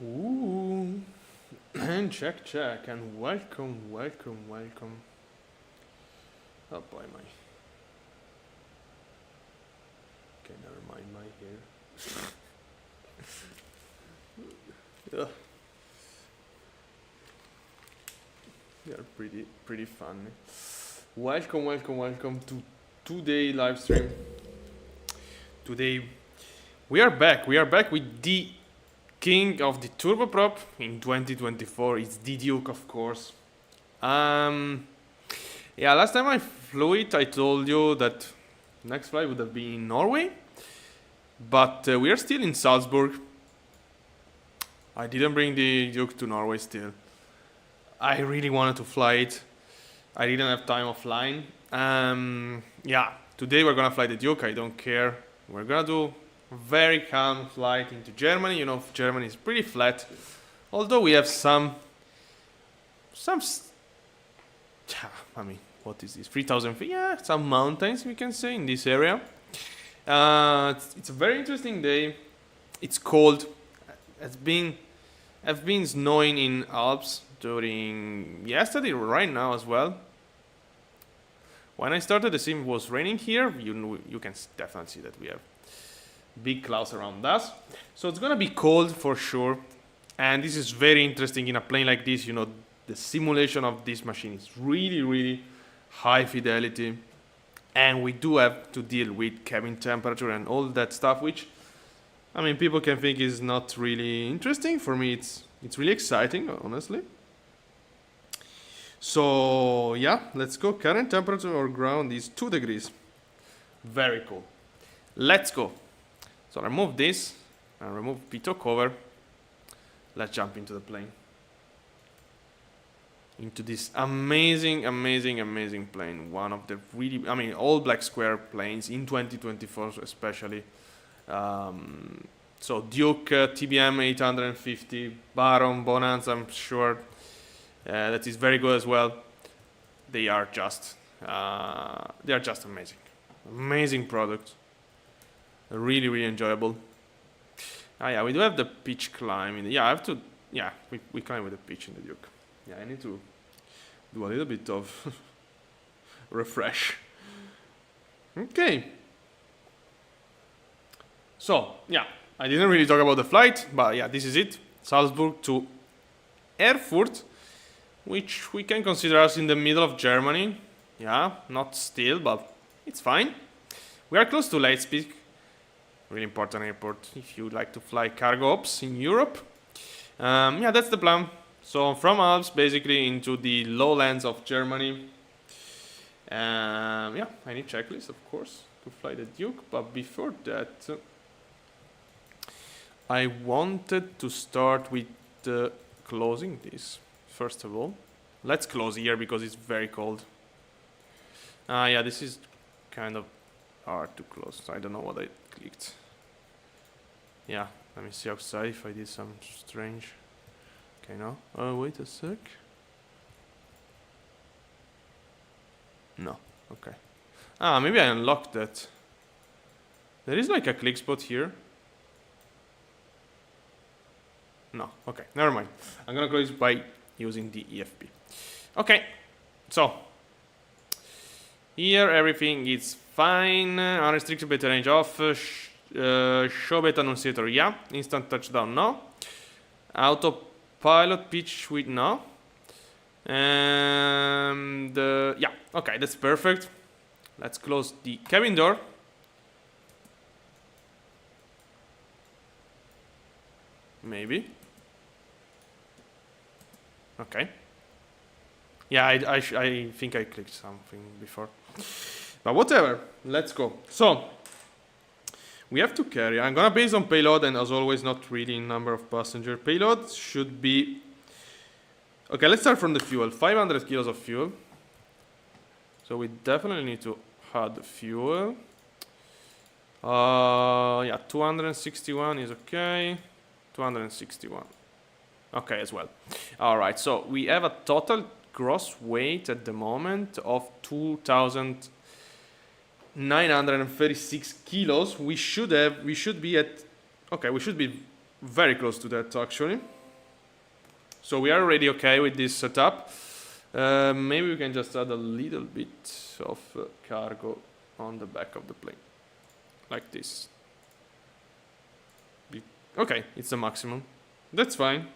Ooh. And check, and welcome. Oh boy, my. Okay, never mind my hair. Ugh. They are pretty funny. Welcome to today live stream. Today we are back with the king of the turboprop in 2024. It's the Duke, of course. Yeah, last time I flew it, I told you that next flight would have been in Norway, but we are still in Salzburg. I didn't bring the Duke to Norway still. I really wanted to fly it. I didn't have time of flying. Yeah, today we're gonna fly the Duke. I don't care. We're gonna do a very calm flight into Germany. You know, Germany is pretty flat, although we have some. I mean, what is this? 3,000 feet? Yeah, some mountains we can say in this area. It's a very interesting day. It's cold. I've been snowing in Alps during yesterday, right now as well. When I started the sim, it was raining here. You can definitely see that we have big clouds around us. So it's gonna be cold for sure. And this is very interesting in a plane like this. You know, the simulation of this machine is really high fidelity. And we do have to deal with cabin temperature and all that stuff, which, I mean, people can think is not really interesting. For me, it's really exciting, honestly. So yeah, let's go. Current temperature on ground is 2 degrees. Very cool. Let's go. So remove this and remove pitot cover. Let's jump into the plane. Into this amazing plane. One of the really, I mean, all black square planes in 2024 especially. So Duke, TBM 850, Baron, Bonanza, I'm sure that is very good as well. They are just amazing. Amazing product. Really enjoyable. Yeah, we do have the pitch climb. Yeah, I have to. Yeah, we climb with the pitch in the Duke. Yeah, I need to do a little bit of refresh. Okay. So, yeah, I didn't really talk about the flight, but yeah, this is it. Salzburg to Erfurt, which we can consider us in the middle of Germany. Yeah, not still, but it's fine. We are close to Leipzig. Really important airport if you like to fly cargo ops in Europe. Yeah, that's the plan. So from Alps basically into the lowlands of Germany. Yeah, I need checklist of course to fly the Duke, but before that I wanted to start with closing this first of all. Let's close here because it's very cold. Yeah, this is kind of hard to close. I don't know what I clicked. Yeah, let me see outside if I did some strange. Okay, no. Oh, wait a sec. No. Okay. Maybe I unlocked that. There is like a click spot here. No. Okay, never mind. I'm gonna close by using the EFP. Okay. So here everything is fine. Unrestricted beta range off. Show beta annunciator, yeah. Instant touchdown, no. Autopilot pitch with no. And yeah, okay, that's perfect. Let's close the cabin door. Maybe. Okay. Yeah, I think I clicked something before. But whatever, let's go. So we have to carry. I'm gonna base on payload, and as always, not really number of passenger. Payload should be. Okay, let's start from the fuel. 500 kilos of fuel. So we definitely need to add the fuel. Yeah, 261 is okay. 261. Okay, as well. All right. So we have a total gross weight at the moment of 2,936 kilos. We should be at. Okay, we should be very close to that actually. So we are already okay with this setup. Maybe we can just add a little bit of cargo on the back of the plane. Like this. Okay, it's the maximum. That's fine.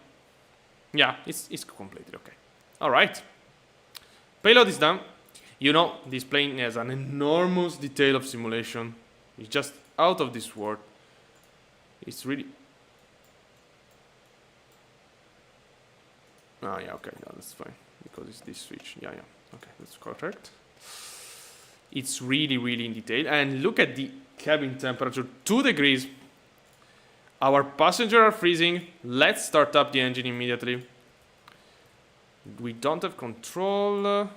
Yeah, it's completely okay. Alright. Payload is done. You know, this plane has an enormous detail of simulation. It's just out of this world. It's really... Ah, yeah, okay, no, that's fine. Because it's this switch. Yeah, okay, that's correct. It's really, really in detail. And look at the cabin temperature, 2 degrees. Our passengers are freezing. Let's start up the engine immediately. We don't have control.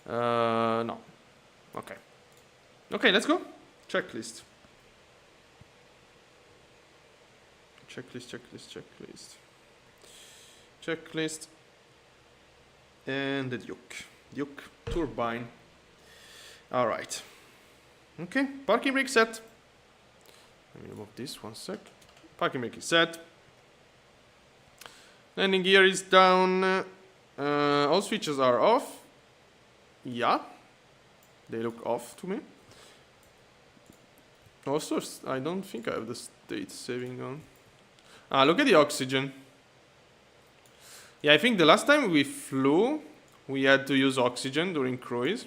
No. Okay. Okay, let's go. Checklist. Checklist. And the Duke turbine. All right. Okay, parking brake set. Let me remove this 1 sec. Parking brake is set. Landing gear is down. All switches are off. Yeah, they look off to me. Also, I don't think I have the state saving on. Look at the oxygen. Yeah, I think the last time we flew, we had to use oxygen during cruise.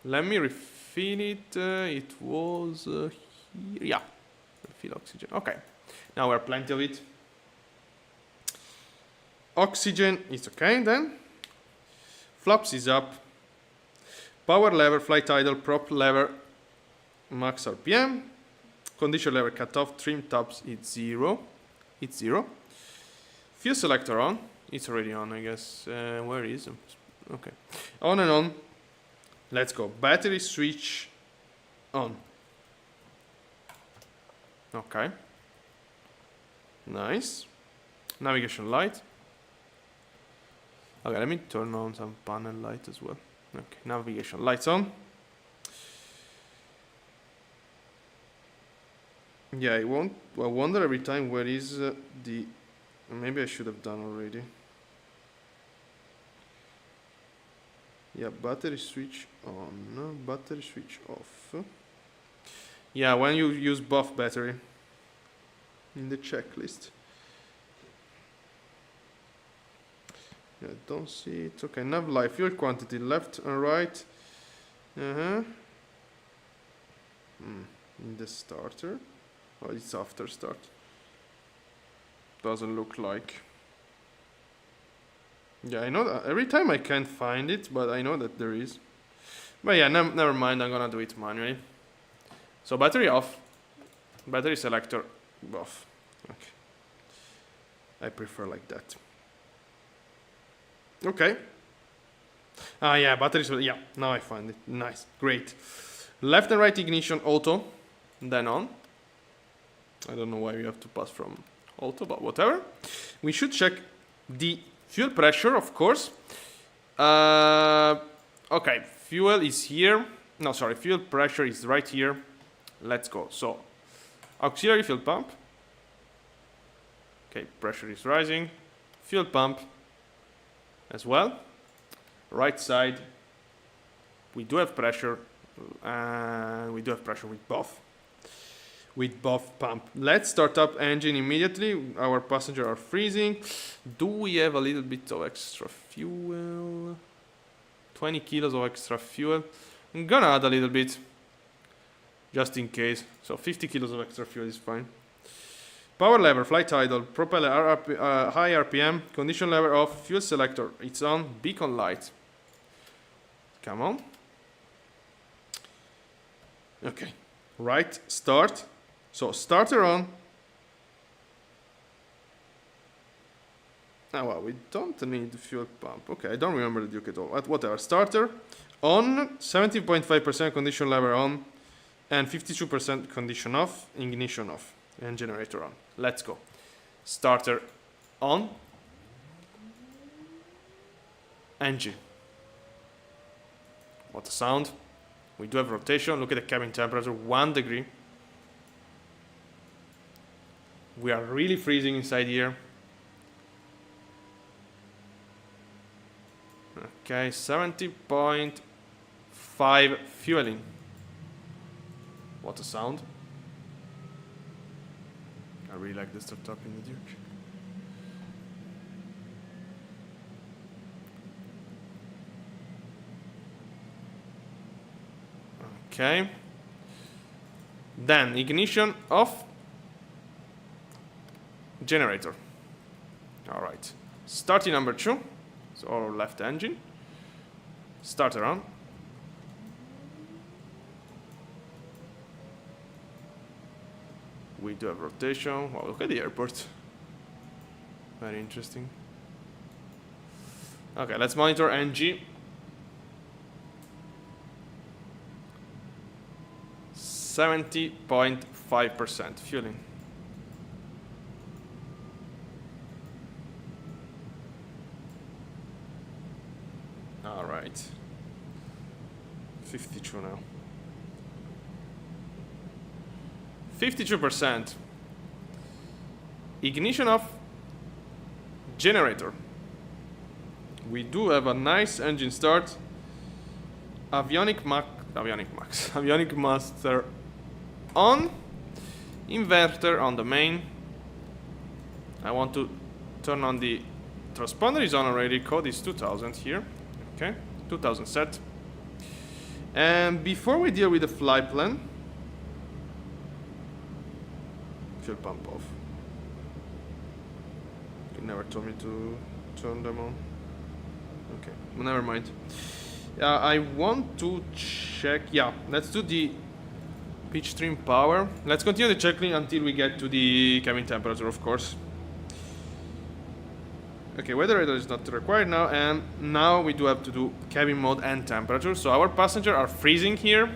Let me refill it. It was here. Yeah, refill oxygen. Okay, now we have plenty of it. Oxygen is okay then. Flaps is up. Power lever, flight idle, prop lever, max RPM. Condition lever cut off, trim tabs it's 0. It's 0. Fuel selector on. It's already on, I guess. Where is it? Okay. On and on. Let's go. Battery switch on. Okay. Nice. Navigation light. Okay, let me turn on some panel light as well. Okay, navigation lights on. Yeah, I wonder every time where is the... Maybe I should have done already. Yeah, battery switch on, battery switch off. Yeah, when you use buff battery in the checklist. Yeah, don't see it. Okay, nav light, fuel quantity, left and right. In the starter. Oh, it's after start. Doesn't look like. Yeah, I know that every time I can't find it, but I know that there is. But yeah, never mind, I'm gonna do it manually. So battery off. Battery selector off. Okay. I prefer like that. Okay. Yeah, battery. Yeah, now I find it. Nice, great. Left and right ignition auto, then on. I don't know why we have to pass from auto, but whatever. We should check the fuel pressure, of course. Okay, fuel is here. No, sorry, fuel pressure is right here. Let's go. So, auxiliary fuel pump. Okay, pressure is rising. Fuel pump as well. Right side, we do have pressure, and we do have pressure with both. With both pump. Let's start up engine immediately. Our passengers are freezing. Do we have a little bit of extra fuel? 20 kilos of extra fuel. I'm gonna add a little bit, just in case. So 50 kilos of extra fuel is fine. Power lever, flight idle, propeller, high RPM, condition lever off, fuel selector, it's on, beacon light. Come on. Okay, right, start. So starter on. Oh well, we don't need the fuel pump. Okay, I don't remember the Duke at all. Whatever, starter on, 17.5% condition lever on, and 52% condition off, ignition off, and generator on. Let's go. Starter on. Engine. What a sound. We do have rotation. Look at the cabin temperature, 1 degree. We are really freezing inside here. Okay, 70.5 fueling. What a sound. I really like the startup in the Duke. Okay. Then ignition off. Generator. Alright. Starting number 2. So our left engine. Starter on. We do have rotation. Wow, look at the airport. Very interesting. Okay, let's monitor NG. 70.5% fueling. All right. 52 now. 52%. Ignition off. Generator. We do have a nice engine start. Avionic master on. Inverter on the main. I want to turn on the transponder. Is on already. Code is 2000 here. Okay, 2000 set. And before we deal with the flight plan, fuel pump off. You never told me to turn them on. Okay, well, never mind. I want to check. Yeah, let's do the pitch trim power. Let's continue the checklist until we get to the cabin temperature, of course. Okay, weather radar is not required now, and now we do have to do cabin mode and temperature. So our passengers are freezing here.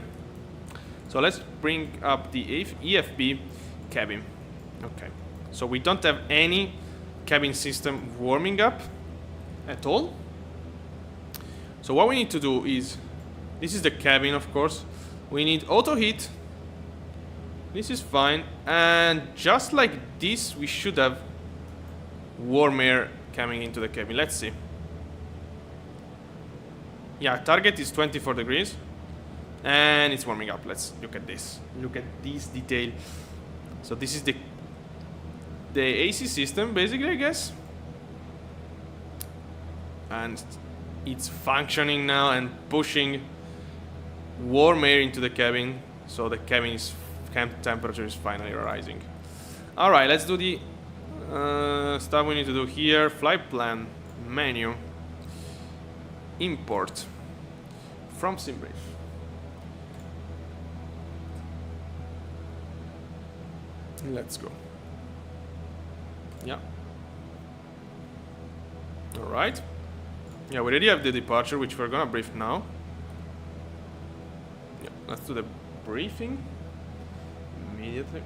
So let's bring up the EFB cabin. Okay, so we don't have any cabin system warming up at all. So what we need to do is, this is the cabin, of course. We need auto heat. This is fine, and just like this, we should have warm air coming into the cabin. Let's see. Yeah, target is 24 degrees and it's warming up. Let's look at this. Look at this detail. So this is the AC system, basically, I guess. And it's functioning now and pushing warm air into the cabin. So the cabin's temperature is finally rising. All right, let's do the stuff we need to do here. Flight plan menu. Import from SimBrief. Let's go. Yeah. All right. Yeah, we already have the departure, which we're gonna brief now. Yeah, let's do the briefing immediately.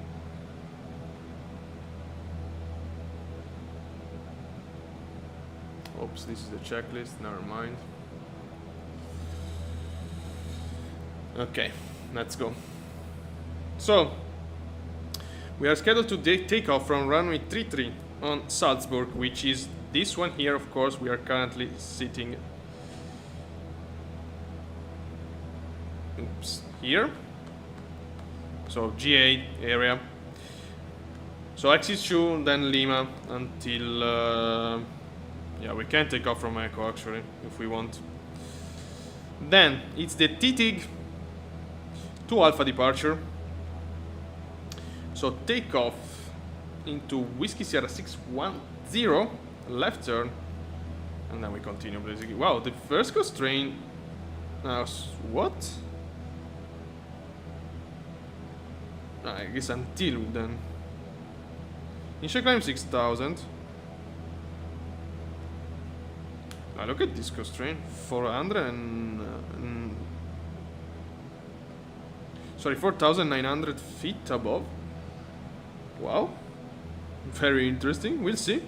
Oops, this is the checklist, never mind. Okay, let's go. So, we are scheduled to take off from runway 33 on Salzburg, which is this one here, of course. We are currently sitting here. So, GA area. So, exit 2, then Lima until... yeah, we can take off from Echo actually, if we want. Then, it's the TTIG to Alpha departure. So, take off into Whiskey Sierra 610, left turn, and then we continue basically. Wow, the first constraint... what? I guess until then. Initial climb 6000. Look at this constraint, 400 and sorry, 4,900 feet above. Wow, very interesting. We'll see.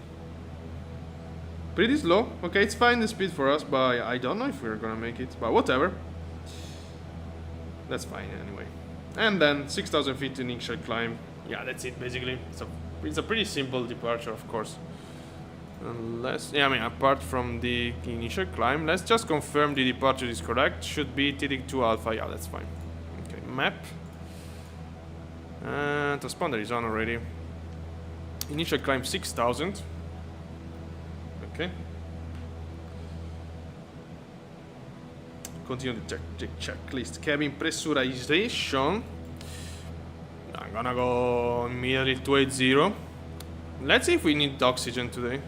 Pretty slow. Okay, it's fine the speed for us, but I don't know if we're gonna make it. But whatever. That's fine anyway. And then 6,000 feet initial climb. Yeah, that's it basically. So It's a pretty simple departure, of course. Unless, yeah, I mean, apart from the initial climb, let's just confirm the departure is correct. Should be TD2 Alpha. Yeah, that's fine. Okay, map. Transponder is on already. Initial climb 6,000. Okay. Continue the checklist. Cabin pressurization. I'm gonna go immediately 280. Let's see if we need oxygen today.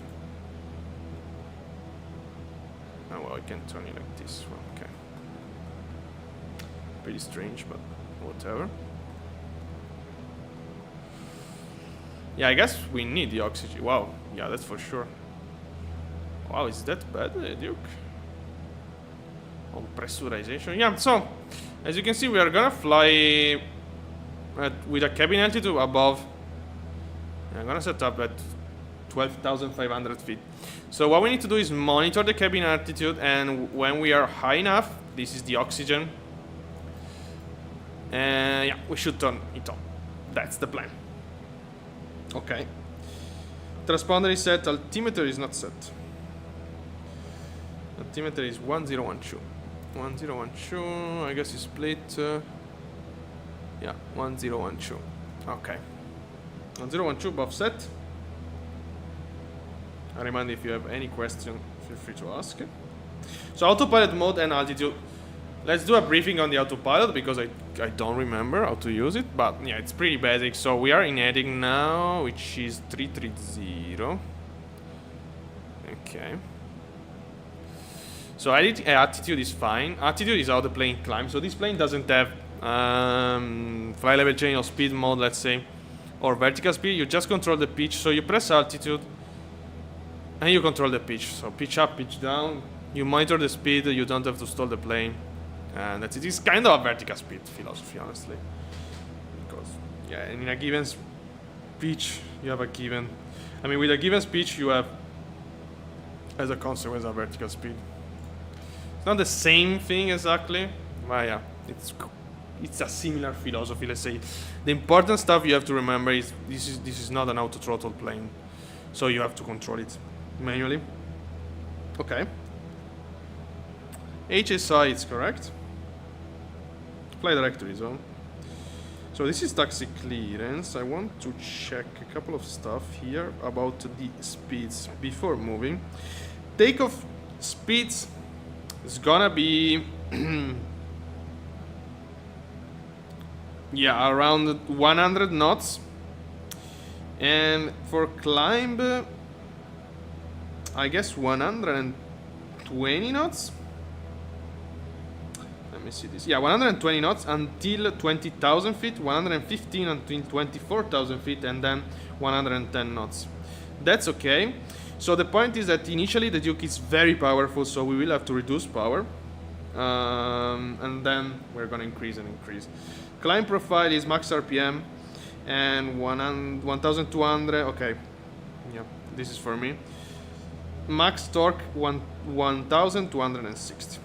Oh, well, I can turn it like this. Well, okay. Pretty strange, but whatever. Yeah, I guess we need the oxygen. Wow, yeah, that's for sure. Wow, is that bad, Duke? On pressurization. Yeah, so, as you can see, we are gonna fly with a cabin altitude above. I'm gonna set up at 12,500 feet. So what we need to do is monitor the cabin altitude, and when we are high enough, this is the oxygen. And yeah, we should turn it on. That's the plan. Okay. Transponder is set, altimeter is not set. Altimeter is 1012. 1012, I guess you split. Yeah, 1012. Okay. 1012 above set. I remind you, if you have any question, feel free to ask. So autopilot mode and altitude. Let's do a briefing on the autopilot because I don't remember how to use it, but yeah, it's pretty basic. So we are in heading now, which is 330. Okay. So attitude is fine. Attitude is how the plane climbs. So this plane doesn't have fly level change or speed mode, let's say, or vertical speed. You just control the pitch. So you press altitude and you control the pitch. So pitch up, pitch down. You monitor the speed. You don't have to stall the plane. And that's it. It's kind of a vertical speed philosophy, honestly. Because, yeah, in a given pitch, you have a given. I mean, with a given pitch, you have, as a consequence, a vertical speed. It's not the same thing exactly, but yeah, it's a similar philosophy. Let's say the important stuff you have to remember is this is not an auto throttle plane, so you have to control it manually. Okay. HSI is correct. Flight directory is on. So this is taxi clearance. I want to check a couple of stuff here about the speeds before moving. Takeoff speeds is gonna be yeah, around 100 knots. And for climb, I guess 120 knots. Let me see this. Yeah, 120 knots until 20,000 feet, 115 until 24,000 feet, and then 110 knots. That's okay. So the point is that initially the Duke is very powerful, so we will have to reduce power. And then we're gonna increase and increase. Climb profile is max RPM and 1,200. Okay, yeah, this is for me. Max torque 1,260.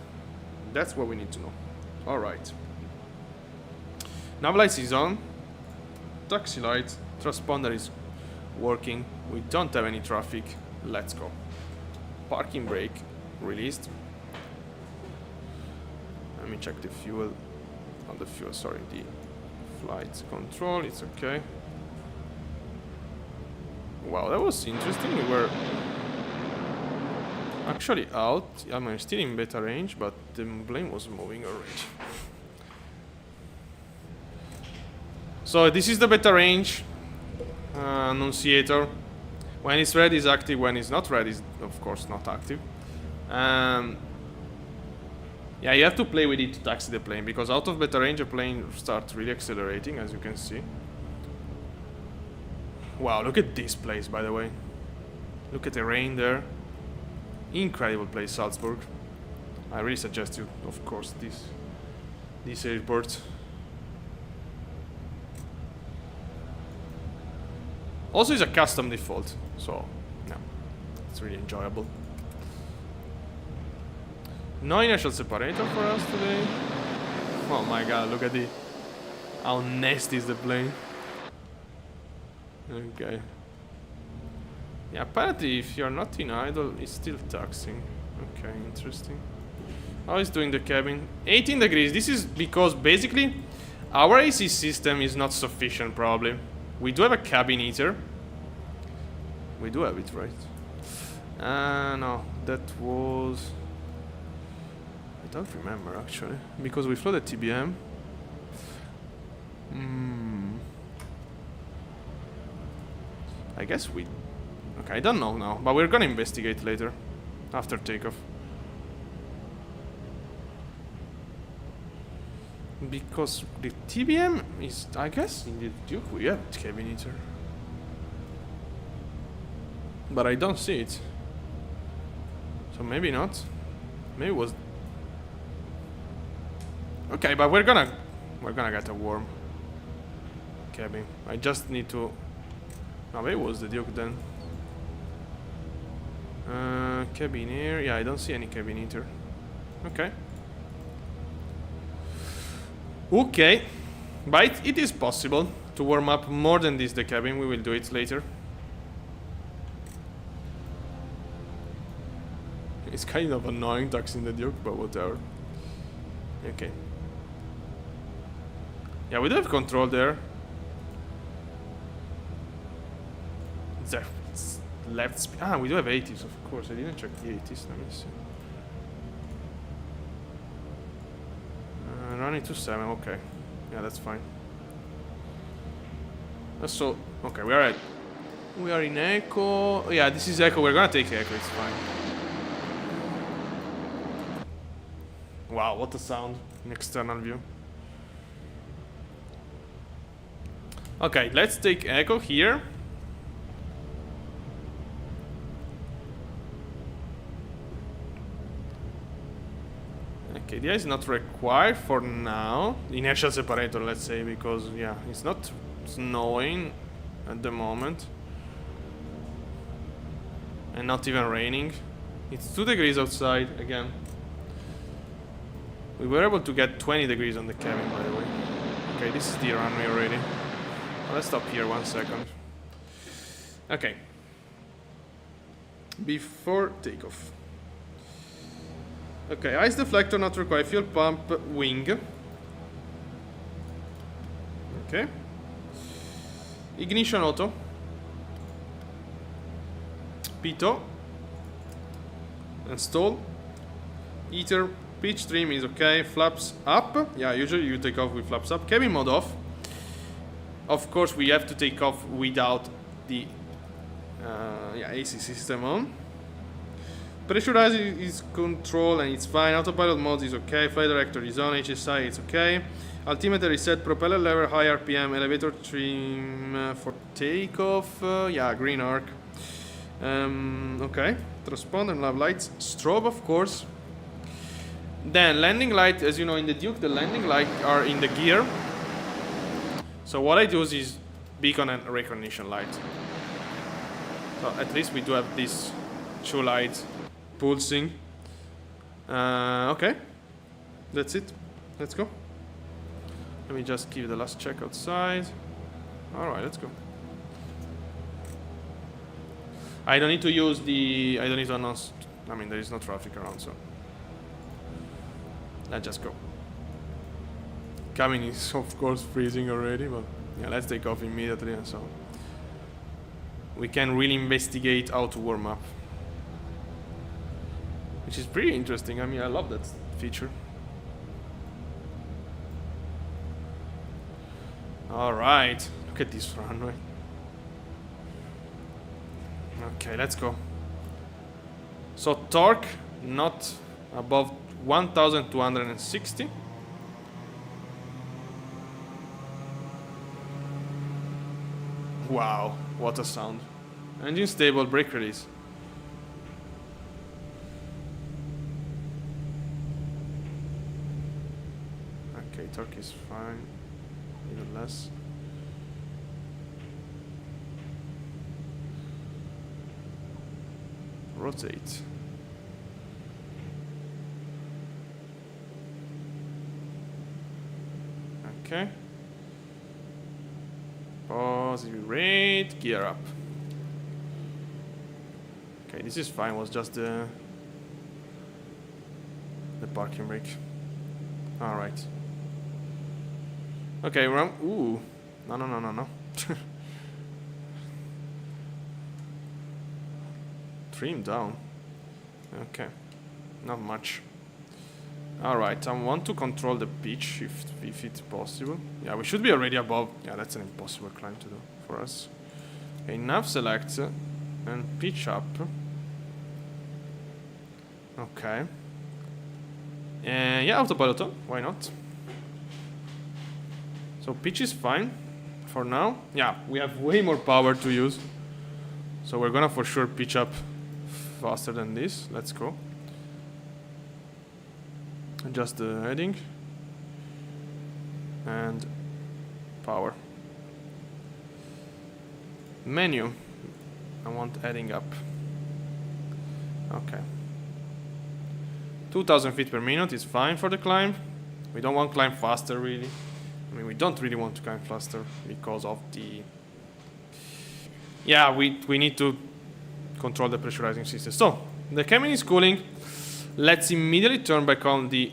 That's what we need to know. All right. Nav lights is on. Taxi light. Transponder is working. We don't have any traffic. Let's go. Parking brake released. Let me check the fuel. Not the fuel, sorry. The flight control. It's okay. Wow, that was interesting. We were actually out. I mean, still in beta range, but the plane was moving already. So this is the beta range annunciator. When it's red, it's active. When it's not red, it's of course not active. Yeah, you have to play with it to taxi the plane, because out of beta range, the plane starts really accelerating, as you can see. Wow, look at this place, by the way. Look at the rain there. Incredible place, Salzburg. I really suggest you, of course, this airport. Also, it's a custom default, so yeah, it's really enjoyable. No inertial separator for us today. Oh my god, look at how nasty is the plane. Okay. Yeah, apparently if you're not in idle, it's still taxing. Okay, interesting. How is doing the cabin? 18 degrees. This is because basically our AC system is not sufficient, probably. We do have a cabin heater. We do have it, right? No, that was... I don't remember, actually. Because we flew the TBM. I guess we... Okay, I don't know now, but we're gonna investigate later. After takeoff. Because the TBM is... I guess in the Duke we have cabin heater. But I don't see it. So maybe not. Maybe it was... Okay, but we're gonna get a warm cabin. I just need to... No, maybe it was the Duke then. Cabin air. Yeah, I don't see any cabin heater. Okay. Okay. But it is possible to warm up more than this the cabin. We will do it later. It's kind of annoying taxing the Duke, but whatever. Okay. Yeah, we do have control there. It's left speed. Ah, we do have 80s, of course. I didn't check the 80s. Let me see. Running to 7, okay. Yeah, that's fine. So, okay, we are in Echo. Yeah, this is Echo. We're gonna take Echo, it's fine. Wow, what a sound in external view. Okay, let's take Echo here. Okay, the is not required for now. Inertial separator, let's say, because yeah, it's not snowing at the moment. And not even raining. It's 2 degrees outside again. We were able to get 20 degrees on the cabin, by the way. Okay, this is the runway already. Let's stop here 1 second. Okay. Before takeoff. Okay, ice deflector not required. Fuel pump, wing. Okay. Ignition auto. Pitot. Install. Heater. Pitch trim is okay. Flaps up. Yeah, usually you take off with flaps up. Cabin mode off. Of course, we have to take off without the AC system on. Pressurize is control and it's fine. Autopilot mode is okay. Flight director is on. HSI it's okay. Altimeter is set. Propeller lever high RPM. Elevator trim for takeoff. Yeah, green arc. Okay. Transponder, nav lights. Strobe, of course. Then landing light, as you know, in the Duke, the landing light are in the gear. So what I do is beacon and recognition light. So at least we do have these 2 lights pulsing. Okay, that's it. Let's go. Let me just give the last check outside. All right, let's go. I don't need to use the. I don't need to announce. I mean, there is no traffic around, so let's just go. Cabin is of course freezing already, but yeah, let's take off immediately, and so we can really investigate how to warm up, which is pretty interesting. I mean, I love that feature. All right, look at this runway. Okay, let's go. So torque not above 1260. Wow, what a sound. Engine stable, brake release. Okay, torque is fine. Even less. Rotate. Okay. Positive rate, gear up. Okay, this is fine. Was just the parking brake. All right. Okay, we're on. Ooh, no. Trim down. Okay, not much. All right, I want to control the pitch if it's possible. Yeah, we should be already above. Yeah, that's an impossible climb to do for us. Okay, nav select and pitch up. Okay. Yeah, autopilot on. Why not? So pitch is fine for now. Yeah, we have way more power to use. So we're gonna for sure pitch up faster than this. Let's go. Adjust the heading. And power. Menu. I want heading up. Okay. 2000 feet per minute is fine for the climb. We don't want to climb faster really. I mean, we don't really want to climb faster because of the... Yeah, we need to control the pressurizing system. So, the cabin is cooling. Let's immediately turn back on the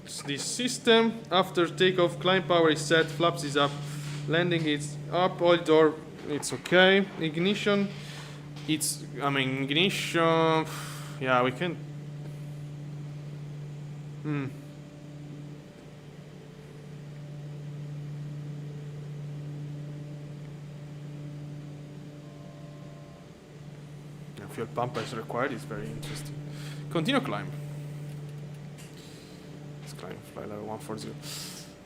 system. After takeoff, climb power is set, flaps is up, landing is up, oil door, it's okay. Ignition, ignition, yeah, we can... Fuel pump as required is very interesting. Continue climb. Let's climb, fly level 140.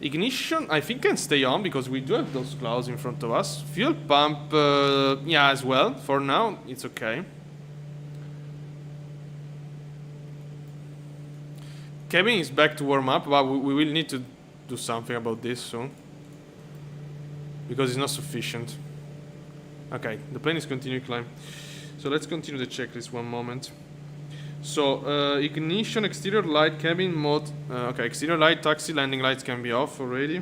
Ignition, I think can stay on because we do have those clouds in front of us. Fuel pump, yeah, as well. For now, it's okay. Cabin is back to warm up, but we will need to do something about this soon. Because it's not sufficient. Okay, the plane is continuing climb. So let's continue the checklist one moment. So, ignition, exterior light, cabin mode. Okay, exterior light, taxi, landing lights can be off already.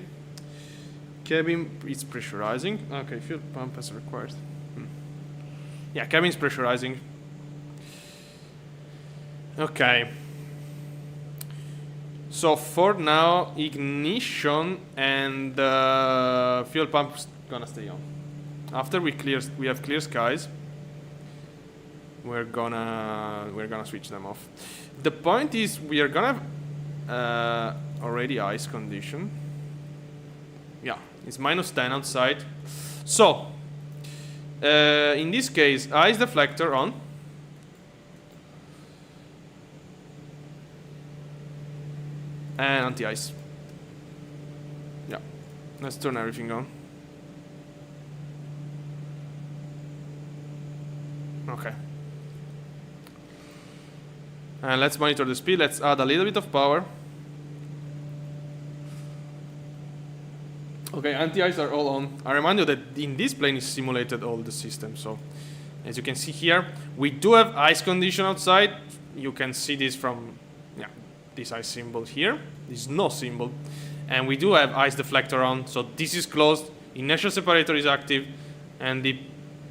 Cabin is pressurizing. Okay, fuel pump as required. Yeah, cabin is pressurizing. Okay. So for now, ignition and fuel pump's gonna stay on. After we have clear skies. We're gonna switch them off. The point is we are gonna have already ice condition. Yeah, it's -10 outside. So in this case, ice deflector on. And anti-ice. Yeah, let's turn everything on. Okay. And let's monitor the speed. Let's add a little bit of power. Okay, anti-ice are all on. I remind you that in this plane is simulated all the systems. So, as you can see here, we do have ice condition outside. You can see this from this ice symbol here. This no symbol. And we do have ice deflector on. So this is closed. Inertial separator is active. And the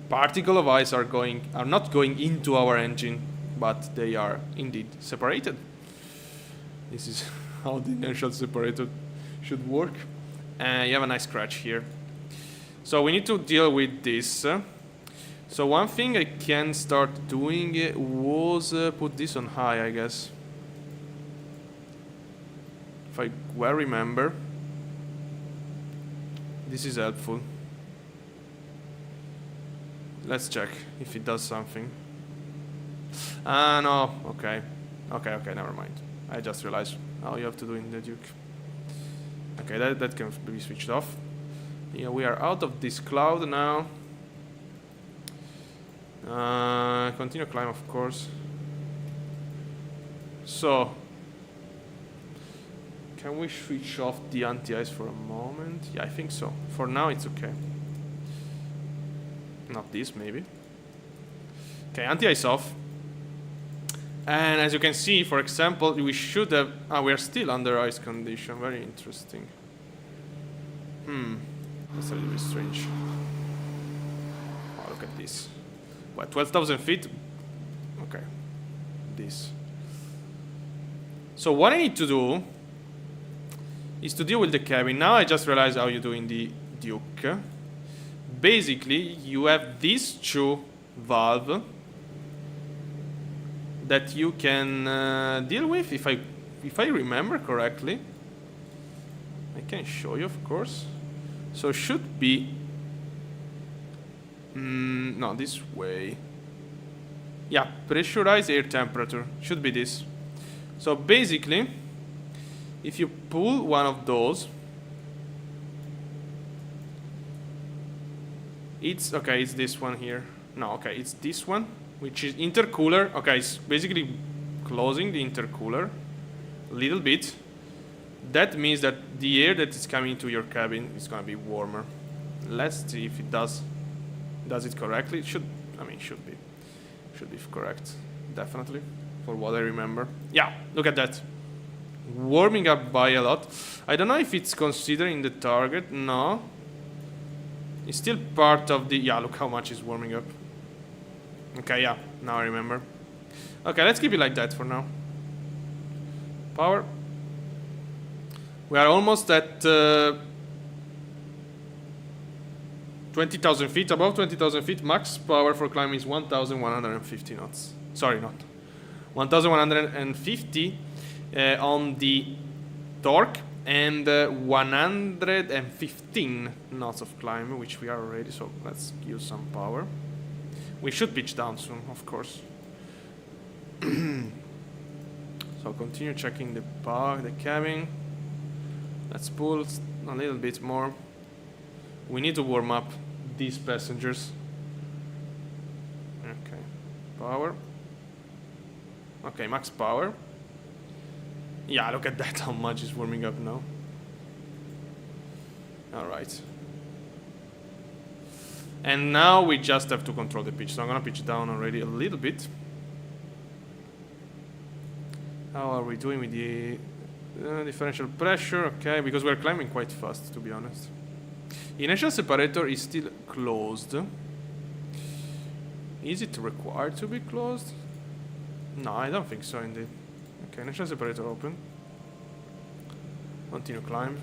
particle of ice are not going into our engine, but they are indeed separated. This is how the inertial separator should work. You have a nice scratch here. So we need to deal with this. So one thing I can start doing was put this on high, I guess. If I well remember. This is helpful. Let's check if it does something. No. Okay, never mind. I just realized how you have to do in the Duke. Okay, that can be switched off. Yeah, we are out of this cloud now. Continue climb, of course. So, can we switch off the anti-ice for a moment? Yeah, I think so. For now, it's okay. Not this, maybe. Okay, anti-ice off. And as you can see, for example, we should have... we are still under ice condition. Very interesting. That's a little bit strange. Oh, look at this. What, 12,000 feet? Okay, this. So what I need to do is to deal with the cabin. Now I just realized how you do in the Duke. Basically, you have these two valves that you can deal with, if I remember correctly. I can show you, of course. So should be no, this way. Yeah, pressurized air temperature should be this. So basically, if you pull one of those, it's okay. It's this one here. No, okay, it's this one, which is intercooler. Okay, it's basically closing the intercooler a little bit. That means that the air that is coming into your cabin is gonna be warmer. Let's see if it does it correctly. It should, I mean, should be correct, definitely, for what I remember. Yeah, look at that, warming up by a lot. I don't know if it's considering the target. No, it's still part of the. Yeah, look how much is warming up. Okay, yeah, now I remember. Okay, let's keep it like that for now. Power. We are almost at 20,000 feet, above 20,000 feet. Max power for climbing is 1,150 knots. Sorry, not 1,150 on the torque, and 115 knots of climb, which we are already. So let's use some power. We should pitch down soon, of course. So continue checking the power, the cabin. Let's pull a little bit more. We need to warm up these passengers. Okay, power. Okay, max power. Yeah, look at that, how much is warming up now. Alright. And now we just have to control the pitch. So I'm gonna pitch down already a little bit. How are we doing with the differential pressure? Okay, because we're climbing quite fast, to be honest. Inertial separator is still closed. Is it required to be closed? No, I don't think so, indeed. Okay, inertial separator open. Continue climb.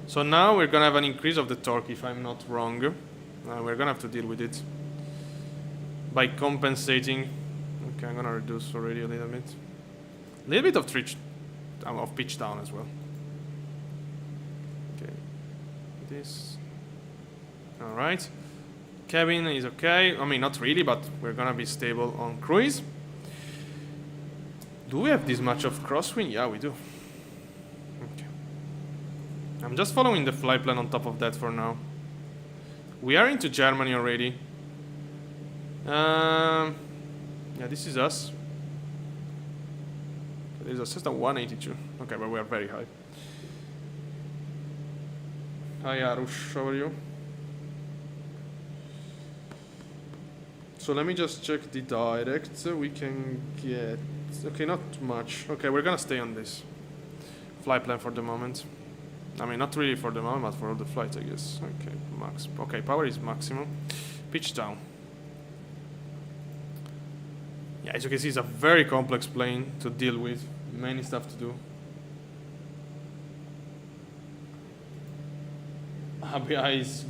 So now we're gonna have an increase of the torque, if I'm not wrong. We're gonna have to deal with it by compensating. Okay, I'm gonna reduce already a little bit. A little bit of pitch down as well. Okay, this. All right, cabin is okay. I mean, not really, but we're gonna be stable on cruise. Do we have this much of crosswind? Yeah, we do. Okay. I'm just following the flight plan on top of that for now. We are into Germany already. Yeah, this is us. There's a Cessna 182. Okay, but we are very high. Hi Arush, how are you? So let me just check the direct. We can get... Okay, not much. Okay, we're gonna stay on this flight plan for the moment. I mean, not really for the moment, but for all the flights, I guess. Okay, max. Okay, power is maximum. Pitch down. Yeah, as you can see, it's a very complex plane to deal with. Many stuff to do. ABI it's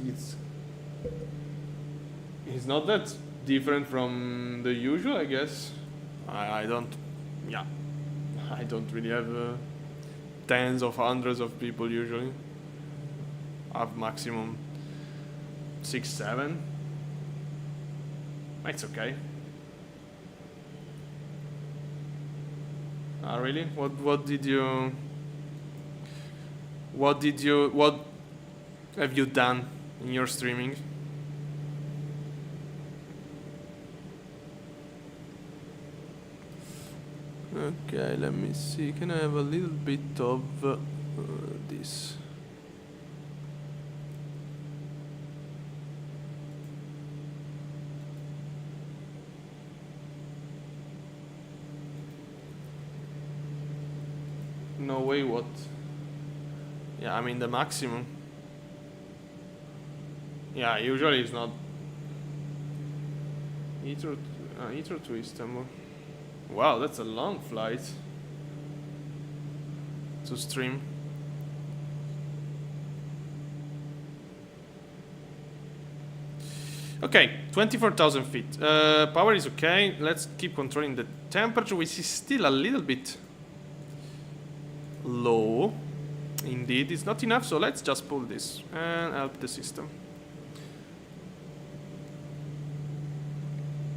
not that different from the usual, I guess. I don't really have tens of hundreds of people usually. I have maximum 6, 7. It's okay. Really? What have you done in your streaming? Okay, let me see. Can I have a little bit of this? No way, what? Yeah, I mean the maximum. Yeah, usually it's not. Heathrow to Istanbul. Wow, that's a long flight to stream. Okay, 24,000 feet. Power is okay. Let's keep controlling the temperature, which is still a little bit low. Indeed, it's not enough, so let's just pull this and help the system.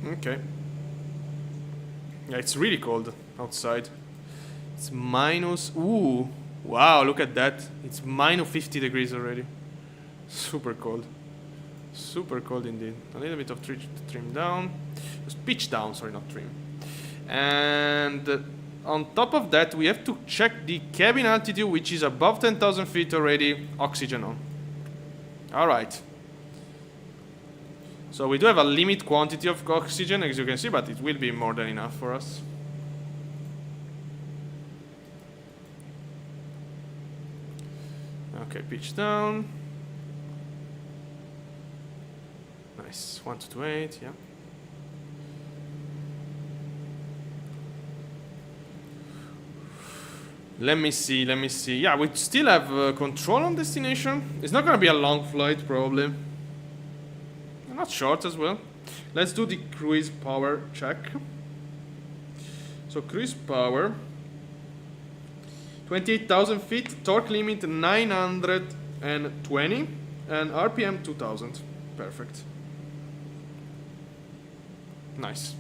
Okay. Yeah, it's really cold outside. It's minus... Ooh! Wow, look at that. It's minus 50 degrees already. Super cold. Super cold indeed. A little bit of trim down. Just pitch down, sorry, not trim. And on top of that, we have to check the cabin altitude, which is above 10,000 feet already. Oxygen on. Alright. So we do have a limit quantity of oxygen, as you can see, but it will be more than enough for us. Okay, pitch down. Nice. 1228, yeah. Let me see. Yeah, we still have control on destination. It's not gonna be a long flight, probably. Not short as well. Let's do the cruise power check. So cruise power, 28,000 feet, torque limit 920, and RPM 2000. Perfect. Nice.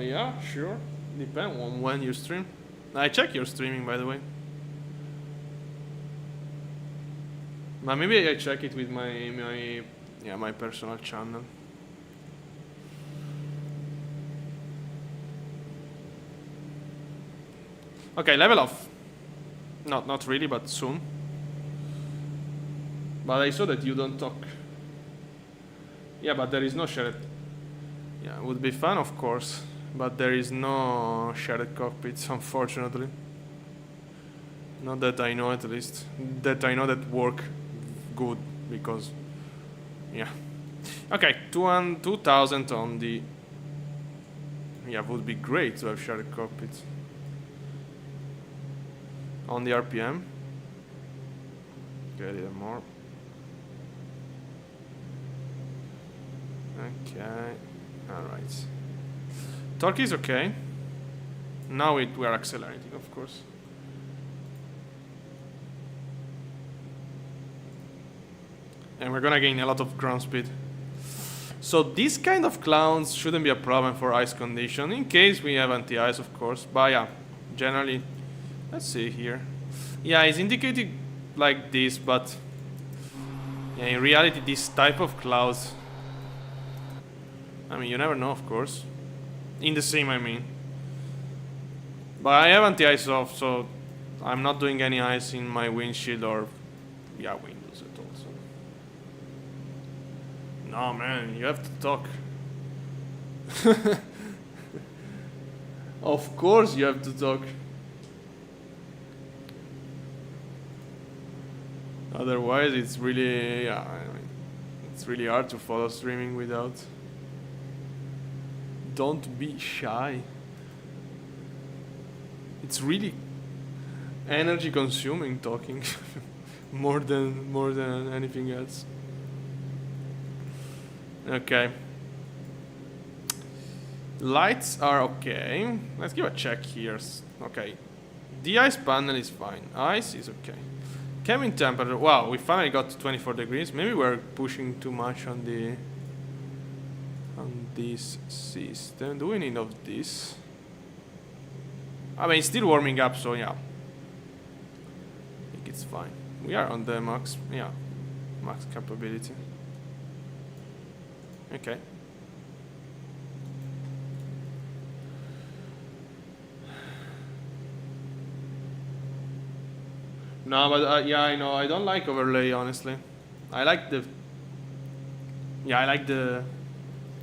Yeah, sure. Depends on when you stream. I check your streaming, by the way. But maybe I check it with my personal channel. Okay, level off. Not really, but soon. But I saw that you don't talk. Yeah, but there is no shared. Yeah, it would be fun, of course, but there is no shared cockpits, unfortunately. Not that I know, at least. That I know that work good, because... Yeah. Okay, 2,000 on the... Yeah, would be great to have shared cockpits. On the RPM. Okay, a little more. Okay. Alright. Torque is okay. Now we are accelerating, of course. And we're gonna gain a lot of ground speed. So these kind of clouds shouldn't be a problem for ice condition, in case we have anti-ice, of course. But yeah, generally, let's see here. Yeah, it's indicated like this, but yeah, in reality, this type of clouds, I mean, you never know, of course. In the sim, I mean. But I have anti-ice off, so I'm not doing any ice in my windshield or, yeah, windows at all. So. No, man, you have to talk. Of course you have to talk. Otherwise, it's really, yeah, I mean, it's really hard to follow streaming without. Don't be shy. It's really energy consuming talking more than anything else. Okay. Lights are okay. Let's give a check here. Okay. The ice panel is fine. Ice is okay. Cabin temperature. Wow, we finally got to 24 degrees. Maybe we're pushing too much on this system. Do we need of this? I mean, it's still warming up, so yeah. I think it's fine. We are on the max, yeah, max capability. Okay. No, but yeah, I know. I don't like overlay, honestly. I like the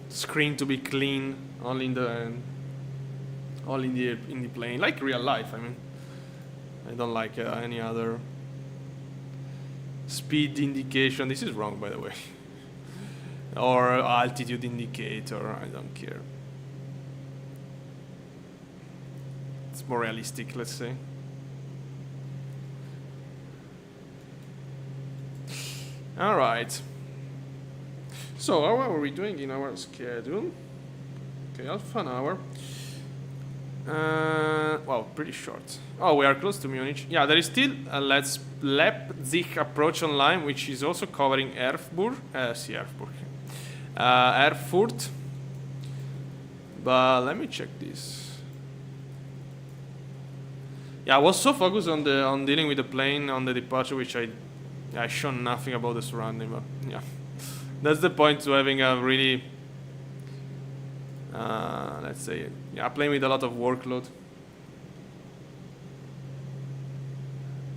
screen to be clean, all in the plane, like real life. I mean, I don't like any other speed indication. This is wrong, by the way. Or altitude indicator. I don't care. It's more realistic, let's say. All right. So how are we doing in our schedule? Okay, half an hour. Well, pretty short. Oh, we are close to Munich. Yeah, there is still a Leipzig approach online, which is also covering Erfurt. Erfurt. But let me check this. Yeah, I was so focused on dealing with the plane on the departure, which I shown nothing about the surrounding. But yeah, that's the point to having a really, let's say, yeah, playing with a lot of workload.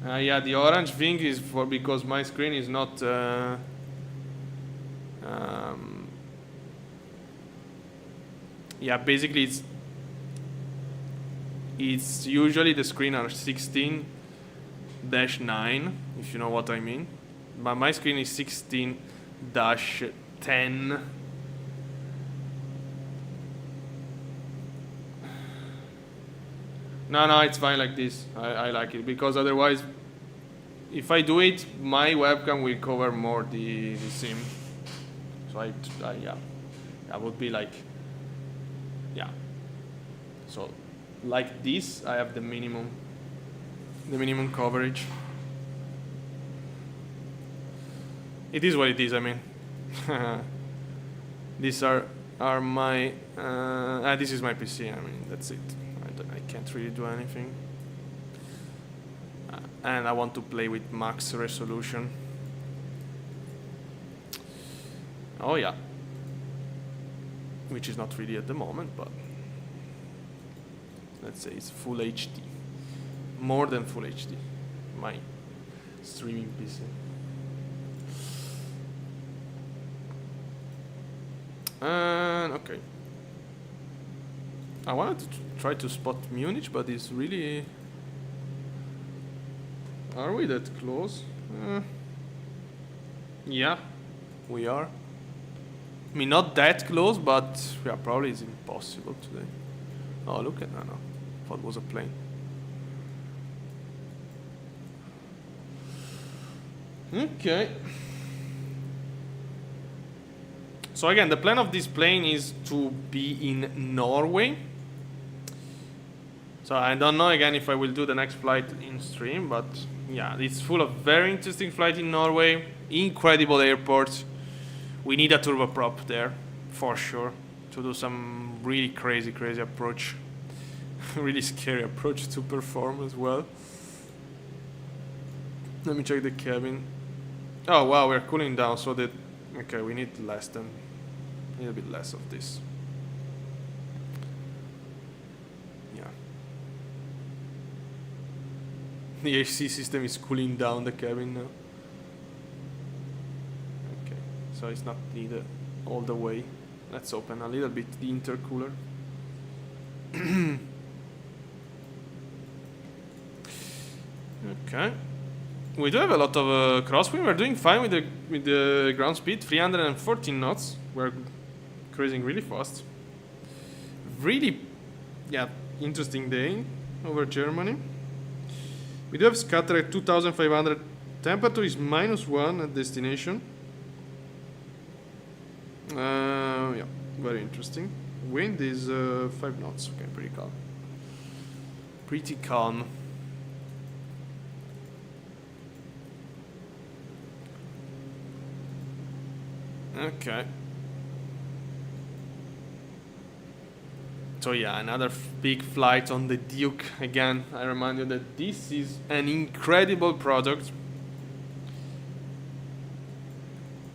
Yeah, the orange thing is because my screen is not. Yeah, basically it's usually the screen are 16-9, if you know what I mean. But my screen is 16-10. No, it's fine like this. I like it, because otherwise, if I do it, my webcam will cover more the sim. So I would be like, yeah. So like this, I have the minimum coverage. It is what it is. I mean, these are my. This is my PC. I mean, that's it. I can't really do anything. And I want to play with max resolution. Oh yeah. Which is not really at the moment, but let's say it's full HD. More than full HD. My streaming PC. Okay. I wanted to try to spot Munich, but it's really... Are we that close? Yeah, we are. I mean, not that close, but yeah, probably it's impossible today. Oh, look at that. No. Thought it was a plane. Okay. So again, the plan of this plane is to be in Norway. So I don't know again if I will do the next flight in stream, but yeah, it's full of very interesting flight in Norway. Incredible airports. We need a turboprop there, for sure, to do some really crazy approach. Really scary approach to perform as well. Let me check the cabin. Oh wow, we're cooling down, so that... Okay, we need less than... a little bit less of this. Yeah. The AC system is cooling down the cabin now. Okay, so it's not needed all the way. Let's open a little bit the intercooler. Okay. We do have a lot of crosswind. We're doing fine with the ground speed, 314 knots. We're cruising really fast. Really, yeah, interesting day over Germany. We do have scatter at 2,500. Temperature is -1 at destination. Yeah, very interesting. Wind is 5 knots. Okay, pretty calm. Pretty calm. Okay. So yeah, another big flight on the Duke. Again, I remind you that this is an incredible product.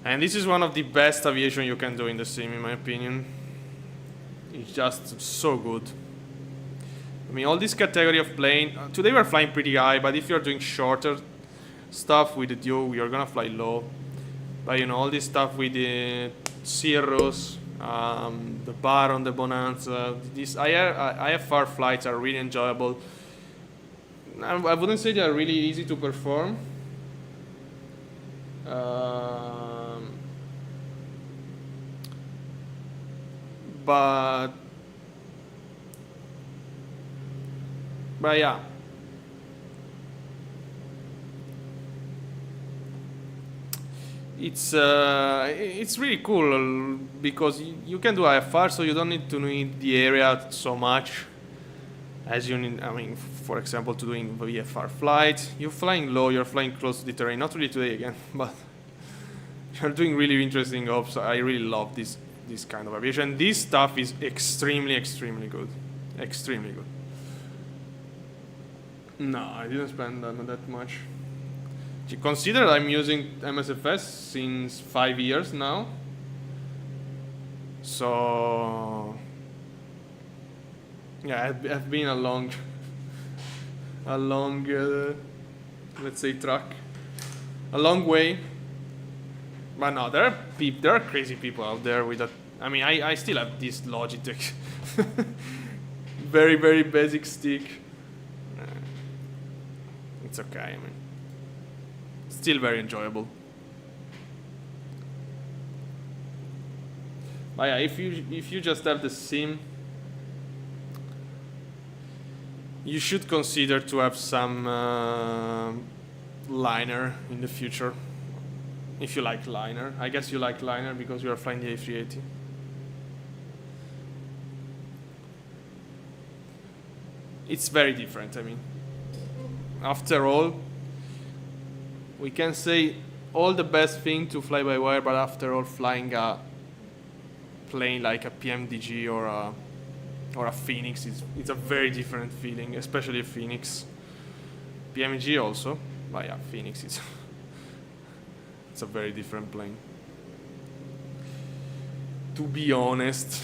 And this is one of the best aviation you can do in the sim, in my opinion. It's just so good. I mean, all this category of plane... today we're flying pretty high, but if you're doing shorter stuff with the Duke, you're gonna fly low. But you know, all this stuff with the Cirrus, the Baron, the Bonanza, these IFR flights are really enjoyable. I wouldn't say they are really easy to perform. But yeah, it's really cool because you can do IFR, so you don't need to need the area so much as you need. I mean, for example, to doing VFR flight, you're flying low, you're flying close to the terrain. Not really today again, but you're doing really interesting ops. I really love this kind of aviation. This stuff is extremely good, extremely good. No, I didn't spend that much. Consider I'm using MSFS since 5 years now. So yeah, I've been a long, let's say track, a long way. But no, there are crazy people out there with that. I mean, I still have this Logitech, very basic stick. It's okay. I mean, still very enjoyable. But yeah, if you just have the sim, you should consider to have some liner in the future. If you like liner, I guess you like liner because you are flying the A380. It's very different. I mean, after all, we can say all the best thing to fly by wire, but after all, flying a plane like a PMDG or a Phoenix, it's a very different feeling, especially a Phoenix. PMG also, but yeah, Phoenix is it's a very different plane. To be honest,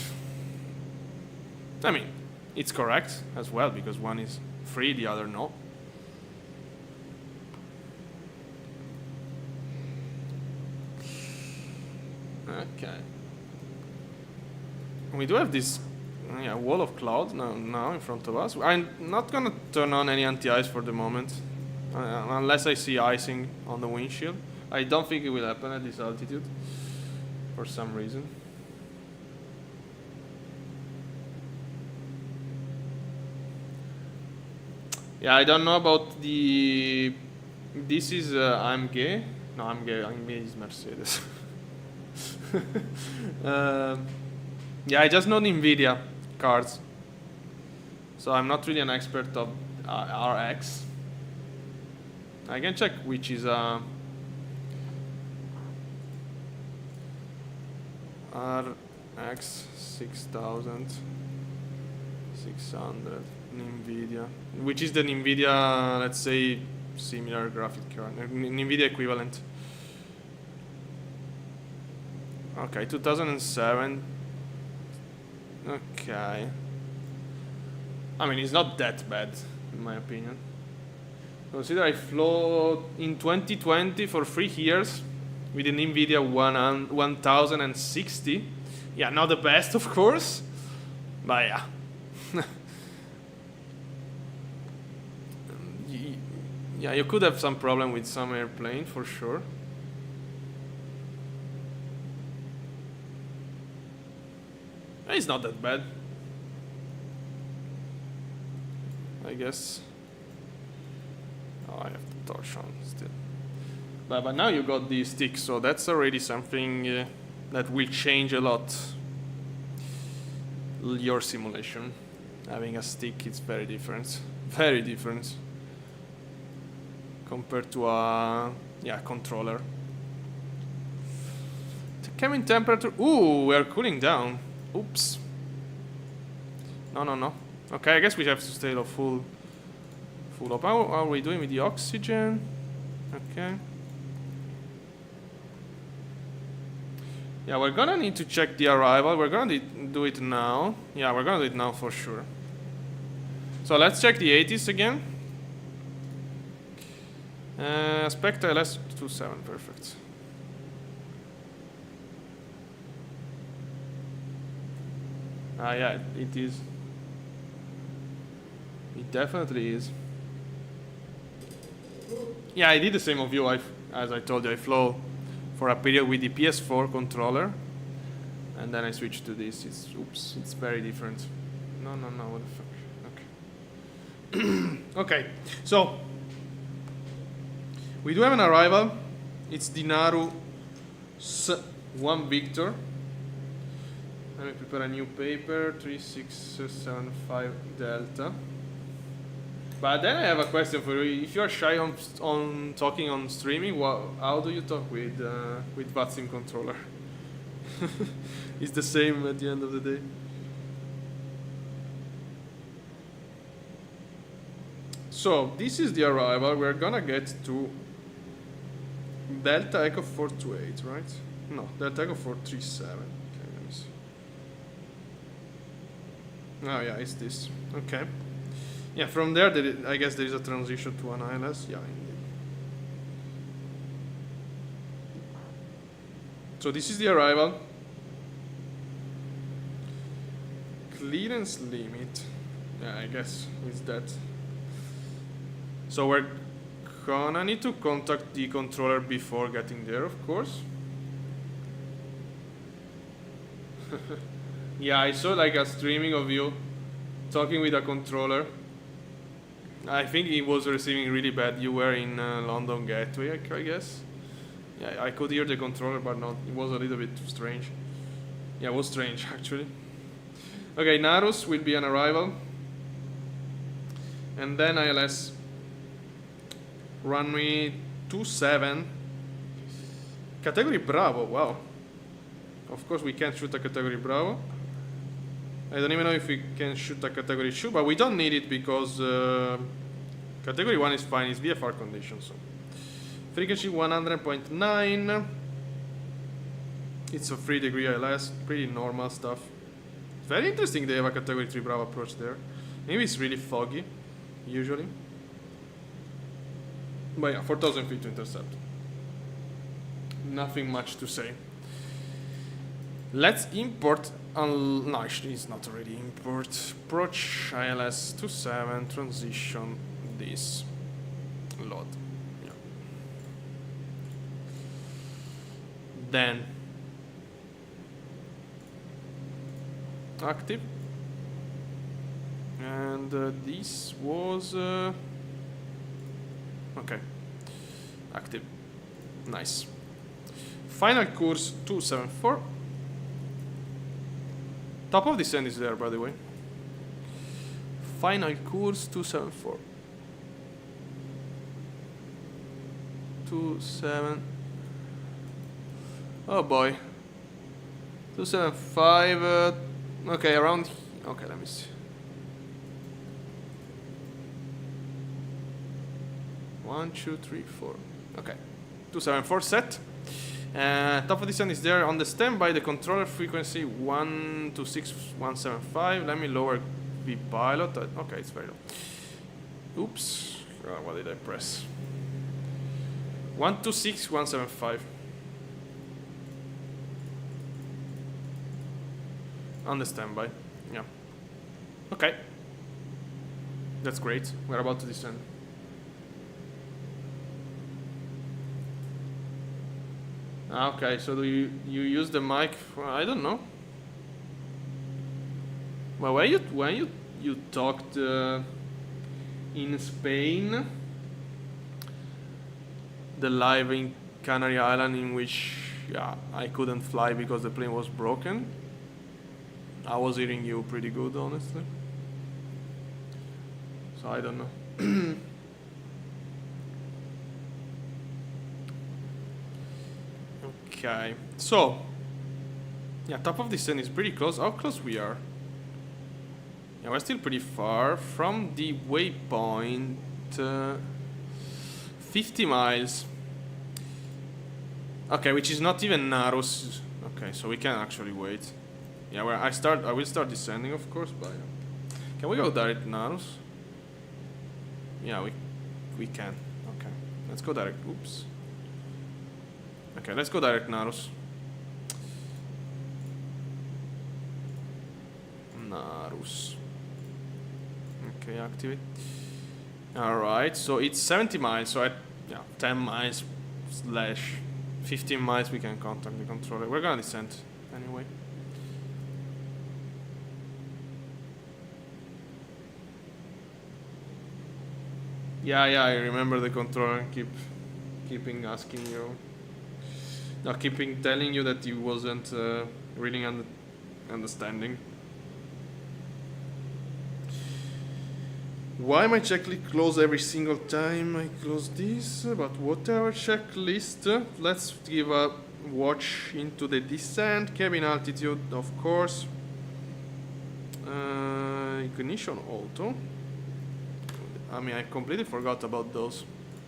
I mean, it's correct as well because one is free, the other no. Okay. We do have this wall of cloud now in front of us. I'm not gonna turn on any anti-ice for the moment, unless I see icing on the windshield. I don't think it will happen at this altitude, for some reason. Yeah, I don't know about the... This is AMG. No, AMG is Mercedes. Yeah, I just know the NVIDIA cards. So I'm not really an expert of RX. I can check which is RX 6600 NVIDIA, which is the NVIDIA, let's say, similar graphic card, NVIDIA equivalent. Okay, 2007. Okay. I mean, it's not that bad, in my opinion. Consider I flew in 2020 for 3 years with an NVIDIA 1060. Yeah, not the best, of course, but yeah. Yeah, you could have some problem with some airplane, for sure. It's not that bad, I guess. Oh, I have the torch on still. But now you got the stick, so that's already something that will change a lot your simulation. Having a stick is very different compared to a controller. The cabin temperature. Ooh, we are cooling down. Oops. No. Okay, I guess we have to stay full up. How are we doing with the oxygen? Okay. Yeah, we're gonna need to check the arrival. We're gonna do it now. Yeah, we're gonna do it now for sure. So let's check the 80s again. Spectre LS27, perfect. Yeah, it is. It definitely is. Yeah, I did the same of you. As I told you, I flew for a period with the PS4 controller, and then I switched to this. It's very different. No, what the fuck? Okay. Okay, so we do have an arrival. It's the Naru S1 Victor. Let me prepare a new paper, 3675 Delta. But then I have a question for you. If you are shy on talking on streaming, how do you talk with VATSIM controller? It's the same at the end of the day. So this is the arrival. We're gonna get to Delta Echo 428, right? No, Delta Echo 437. Okay, let me see. Oh yeah, it's this. Okay. Yeah, from there, I guess there is a transition to an ILS. Yeah, indeed. So this is the arrival. Clearance limit. Yeah, I guess it's that. So we're gonna need to contact the controller before getting there, of course. Yeah, I saw like a streaming of you talking with a controller. I think he was receiving really bad. You were in London Gateway, I guess. Yeah, I could hear the controller, but not. It was a little bit strange. Yeah, it was strange actually. Okay, Narus will be an arrival, and then ILS runway 27. Category Bravo. Wow. Of course, we can't shoot a Category Bravo. I don't even know if we can shoot a Category 2, but we don't need it because Category 1 is fine, it's VFR conditions. So. Frequency 100.9. It's a 3-degree ILS, pretty normal stuff. Very interesting they have a Category 3 Bravo approach there. Maybe it's really foggy, usually. But yeah, 4,000 feet to intercept. Nothing much to say. Let's import. No, actually, it's not already import. Approach ILS 27 transition this load. Yeah. Then active, and this was okay. Active. Nice. Final course 274. Top of descent is there, by the way. Final course 274. 27. Oh boy. 275. Okay, around. Okay, let me see. 1, 2, 3, 4. Okay. 274 set. Top of descent is there on the standby. The controller frequency 126.175. Let me lower the pilot. Okay, it's very low. Oops. Oh, what did I press? 126.175. On the standby. Yeah. Okay. That's great. We're about to descend. Okay, so do you use the mic? I don't know. Well, when you talked in Spain, the live in Canary Island, in which I couldn't fly because the plane was broken, I was hearing you pretty good, honestly. So I don't know. Okay, so yeah, top of descent is pretty close. How close we are? Yeah, we're still pretty far from the waypoint. 50 miles. Okay, which is not even Narus. Okay, so we can actually wait. Yeah, I will start descending, of course, but can we go direct to Narus? Yeah, we can. Okay, let's go direct. Oops. Okay, let's go direct Narus. Narus. Okay, activate. Alright, so it's 70 miles, so yeah, 10 miles slash 15 miles we can contact the controller. We're gonna descend anyway. Yeah, I remember the controller keeping asking you, no, keeping telling you that he wasn't really understanding. Why my checklist close every single time I close this? But whatever checklist, let's give a watch into the descent, cabin altitude, of course. Ignition auto. I mean, I completely forgot about those.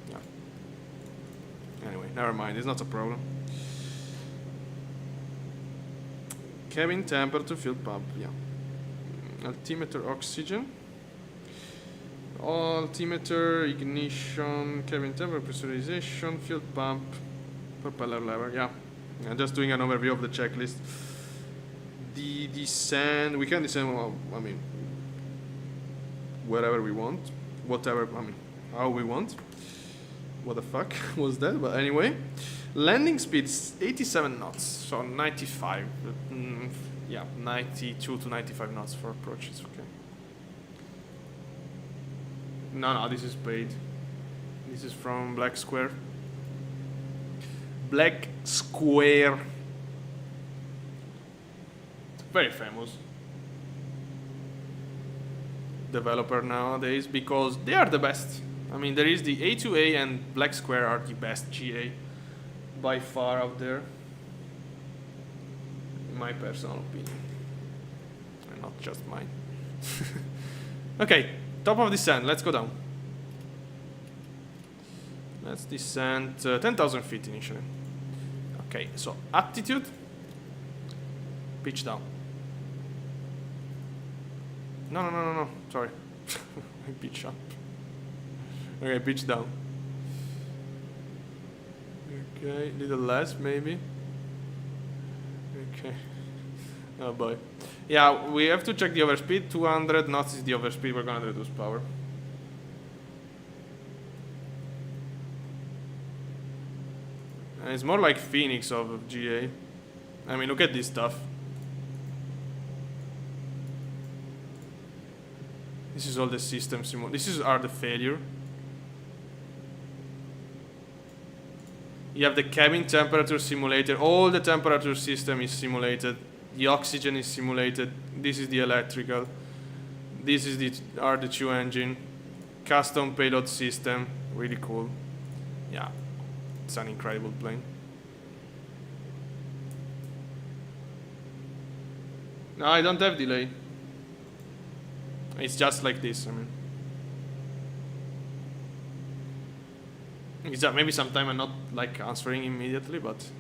Yeah. Anyway, never mind. It's not a problem. Cabin temperature, fuel pump. Yeah. Altimeter, oxygen. Altimeter, ignition, cabin temperature, pressurization, fuel pump, propeller lever. Yeah. I'm just doing an overview of the checklist. The descent. We can descend. Well, I mean, wherever we want. Whatever, I mean, how we want. What the fuck was that? But anyway, landing speed 87 knots, so 95. Yeah, 92 to 95 knots for approaches. Okay. No, this is paid. This is from Black Square. Black Square. Very famous developer nowadays because they are the best. I mean, there is the A2A and Black Square are the best GA by far out there, in my personal opinion, and not just mine. Okay, top of descent. Let's go down. Let's descend 10,000 feet initially. Okay, so altitude, pitch down. No. Sorry. Pitch up. Okay, pitch down. Okay, little less maybe. Okay. Oh boy. Yeah, we have to check the overspeed. 200 knots is the overspeed. We're gonna reduce power. And it's more like Phoenix of GA. I mean, look at this stuff. This is all the system simulation. This are the failure. You have the cabin temperature simulator. All the temperature system is simulated. The oxygen is simulated. This is the electrical. This is the R2 engine. Custom payload system. Really cool. Yeah, it's an incredible plane. No, I don't have delay. It's just like this, I mean. It's that maybe sometime I'm not like answering immediately, but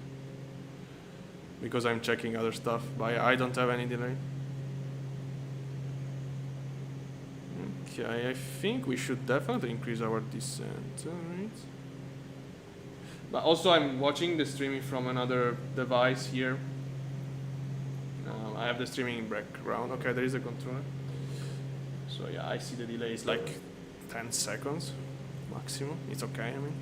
because I'm checking other stuff, but I don't have any delay. Okay, I think we should definitely increase our descent, alright. But also I'm watching the streaming from another device here. I have the streaming in background. Okay, there is a controller. So yeah, I see the delay is like 10 seconds maximum. It's okay, I mean.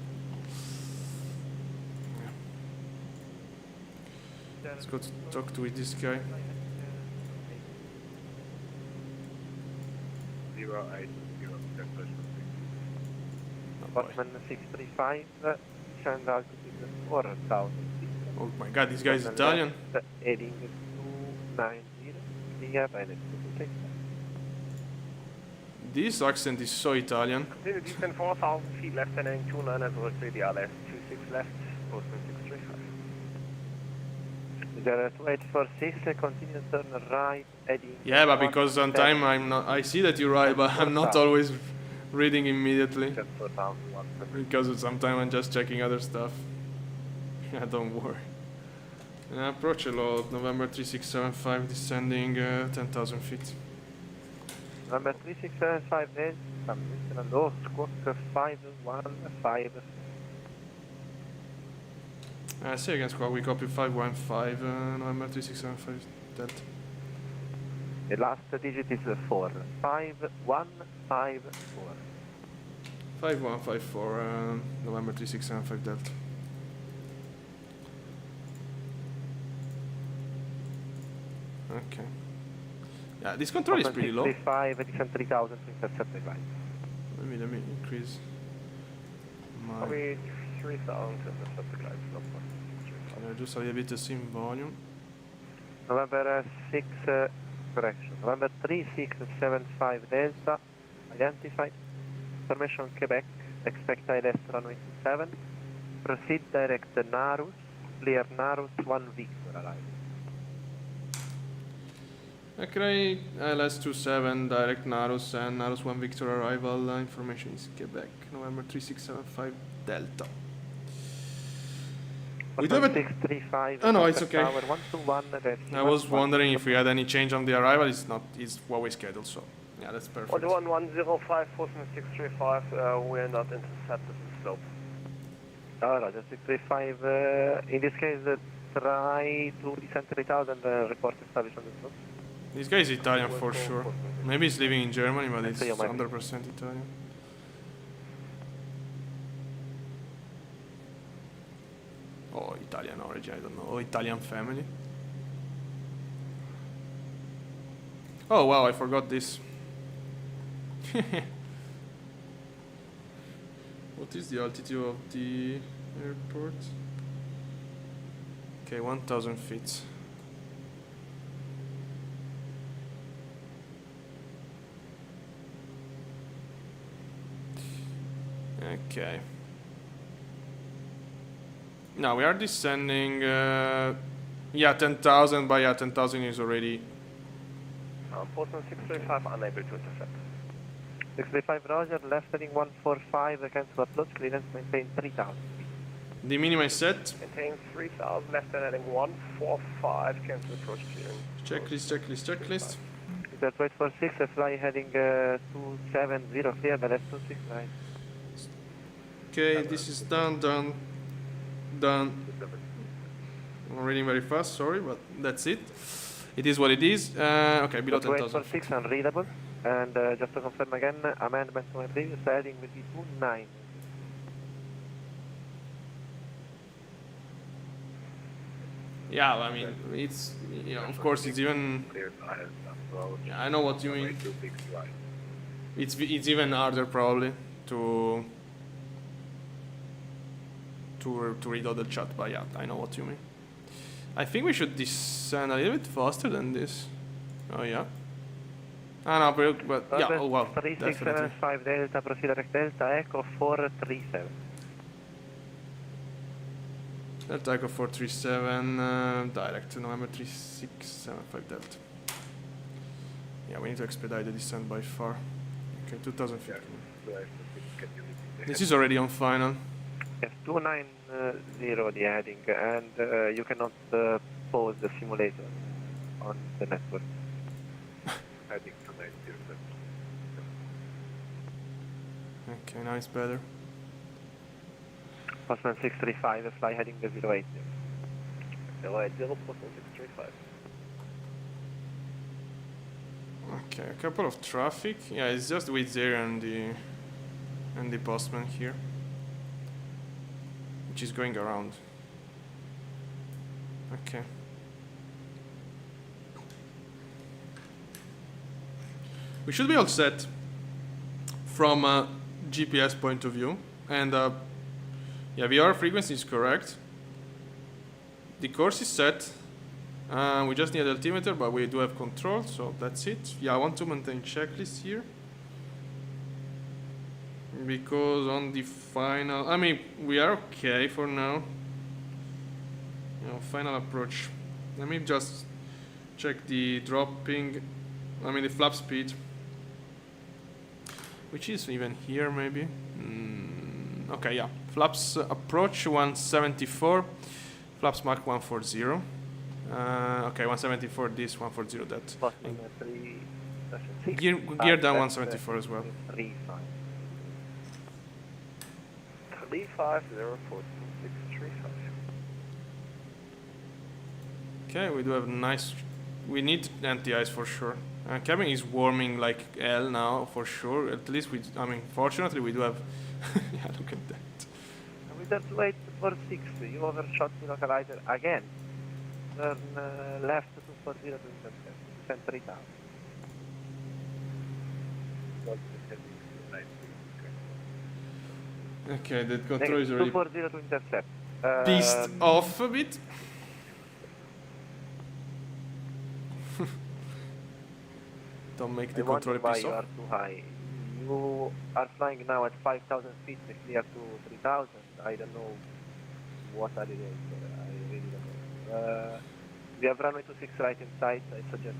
Yeah. Let's go to talk to this guy. 080, Botman 635, send altitude 4,000 feet. Oh my god, this guy is Italian. Heading to 90, clear by the take. This accent is so Italian. Continue descent 4,000 feet left and heading 29 as well, ADR left, 26 left, Postman 635. 0246, continue turn right, heading. Yeah, but because sometimes I'm not, I see that you're right, but I'm not always reading immediately. Because sometimes I'm just checking other stuff. Yeah, don't worry. Approach a lot, November 3675, descending 10,000 feet. Number 3675 then, some distance low, squawk 515. Say again, squawk, we copy 515, November 3675, Delta. The last digit is 4, 5154. 5154, November 3675 Delta. Okay. Yeah, this control is pretty low. 35, descend 3000 to intercept the line. Let me increase my... Probably 3000 to intercept the line. Can I reduce a little bit the sim volume? November 6, correction. November 3675 Delta, identified. Information Quebec, expect ILS runway 27. Proceed direct Narus, clear Narus 1 Victor arrival. Okay, LS27, direct Narus and Narus 1 Victor arrival. Information is Quebec, November 3675 Delta. We do have a... 635. Oh no, it's okay. Tower 121, I was wondering if we had any change on the arrival. It's not, it's what we scheduled, so yeah, that's perfect. 1105, Postman 635, we're not intercepted in slope. Roger, 635, in this case, try to descend 3000 report established on the slope. This guy is Italian for sure. Maybe he's living in Germany, but it's So you might be. 100% Italian. Or Italian origin, I don't know. Or Italian family. Oh wow, I forgot this. What is the altitude of the airport? Okay, 1000 feet. Okay. Now we are descending. Yeah, 10,000, but yeah, 10,000 is already. Postman 635, unable to intercept. 635 Roger, left heading 145, cancel approach, clearance maintain 3000. The minimum is set. Maintain 3000, left heading 145, cancel approach clearing. Checklist, checklist, checklist. That's wait for 6, fly heading 270, clear the left 26 right. Okay, this is done, done, done. I'm reading very fast, sorry, but that's it. It is what it is. Okay, below Wait 10,000. for 6 unreadable, and just to confirm again, amendment to my previous heading will be 29. Yeah, I mean, it's, you know, of course, it's even. Yeah, I know what you mean. It's even harder probably to read all the chat, but yeah, I know what you mean. I think we should descend a little bit faster than this. Oh yeah. Ah no, but yeah, oh wow, definitely. 3675 Delta, proceed direct Delta, Echo 437. Delta Echo 437, direct November 3675 Delta. Yeah, we need to expedite the descent by far. Okay, 2000 feet. This is already on final. Yes, 290 the heading, and you cannot pause the simulator on the network. Heading 290. Okay, now it's better. Postman 635, fly heading the 080. 080, Postman 635. Okay, a couple of traffic. Yeah, it's just with there and the postman here, which is going around. Okay. We should be all set from a GPS point of view, and yeah, VR frequency is correct. The course is set. We just need an altimeter, but we do have control, so that's it. Yeah, I want to maintain checklist here, because on the final, I mean, we are okay for now. You know, final approach. Let me just check the dropping, I mean the flap speed, which is even here maybe. Okay, yeah, flaps approach 174, flaps Mach 140. Okay, 174 this, 140 that. Postman 3, Gear down 174 as well. 35. 3504265. Okay, we do have nice. We need anti-ice for sure. Cabin is warming like hell now for sure. At least we. I mean, fortunately we do have Yeah, look at that. With that weight for 6, you overshot the localizer again. Turn left 240 to intercept. Descend 3000. Okay, that control is already 240 to intercept. pissed off a bit. Don't make the I wonder controller why piss you off. are too high. You are flying now at 5,000 feet, clear to 3,000. I don't know what are you doing there. I really don't know. We have runway 26 right in sight. I suggest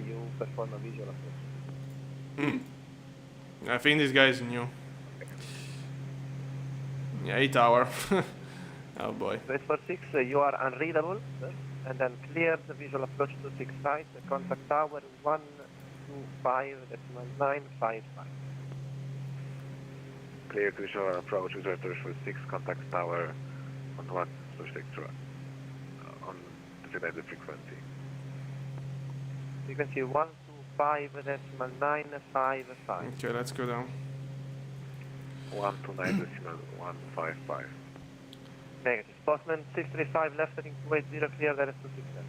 you perform a visual approach. I think this guy is new. Yeah, 8 hour. Oh boy. Wait for 6, you are unreadable, sir, and then clear the visual approach to 6 right, contact tower 125.955. Clear to visual approach, user for 6, contact tower on 126 on designated frequency. Frequency 125.955. Okay, let's go down. 129.155. Negative. Postman 635 left heading 280 clear that is 267.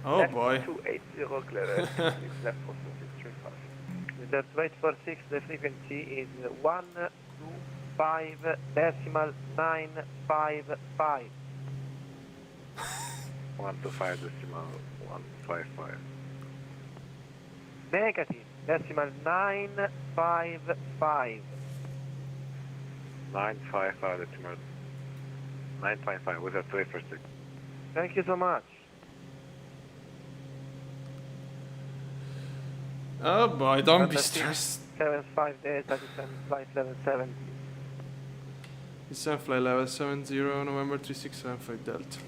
Oh left boy. 280 clear that is 266 left Postman 635. With that weight for 6, the frequency is 125.955. 125.155. Negative. Decimal 955. 955 decimal 955 with a 2 for 6. Thank you so much. Oh boy, don't be Fantastic. stressed. 75 days, I descend flight level 70. Descend flight level 70, November 3675 Delta.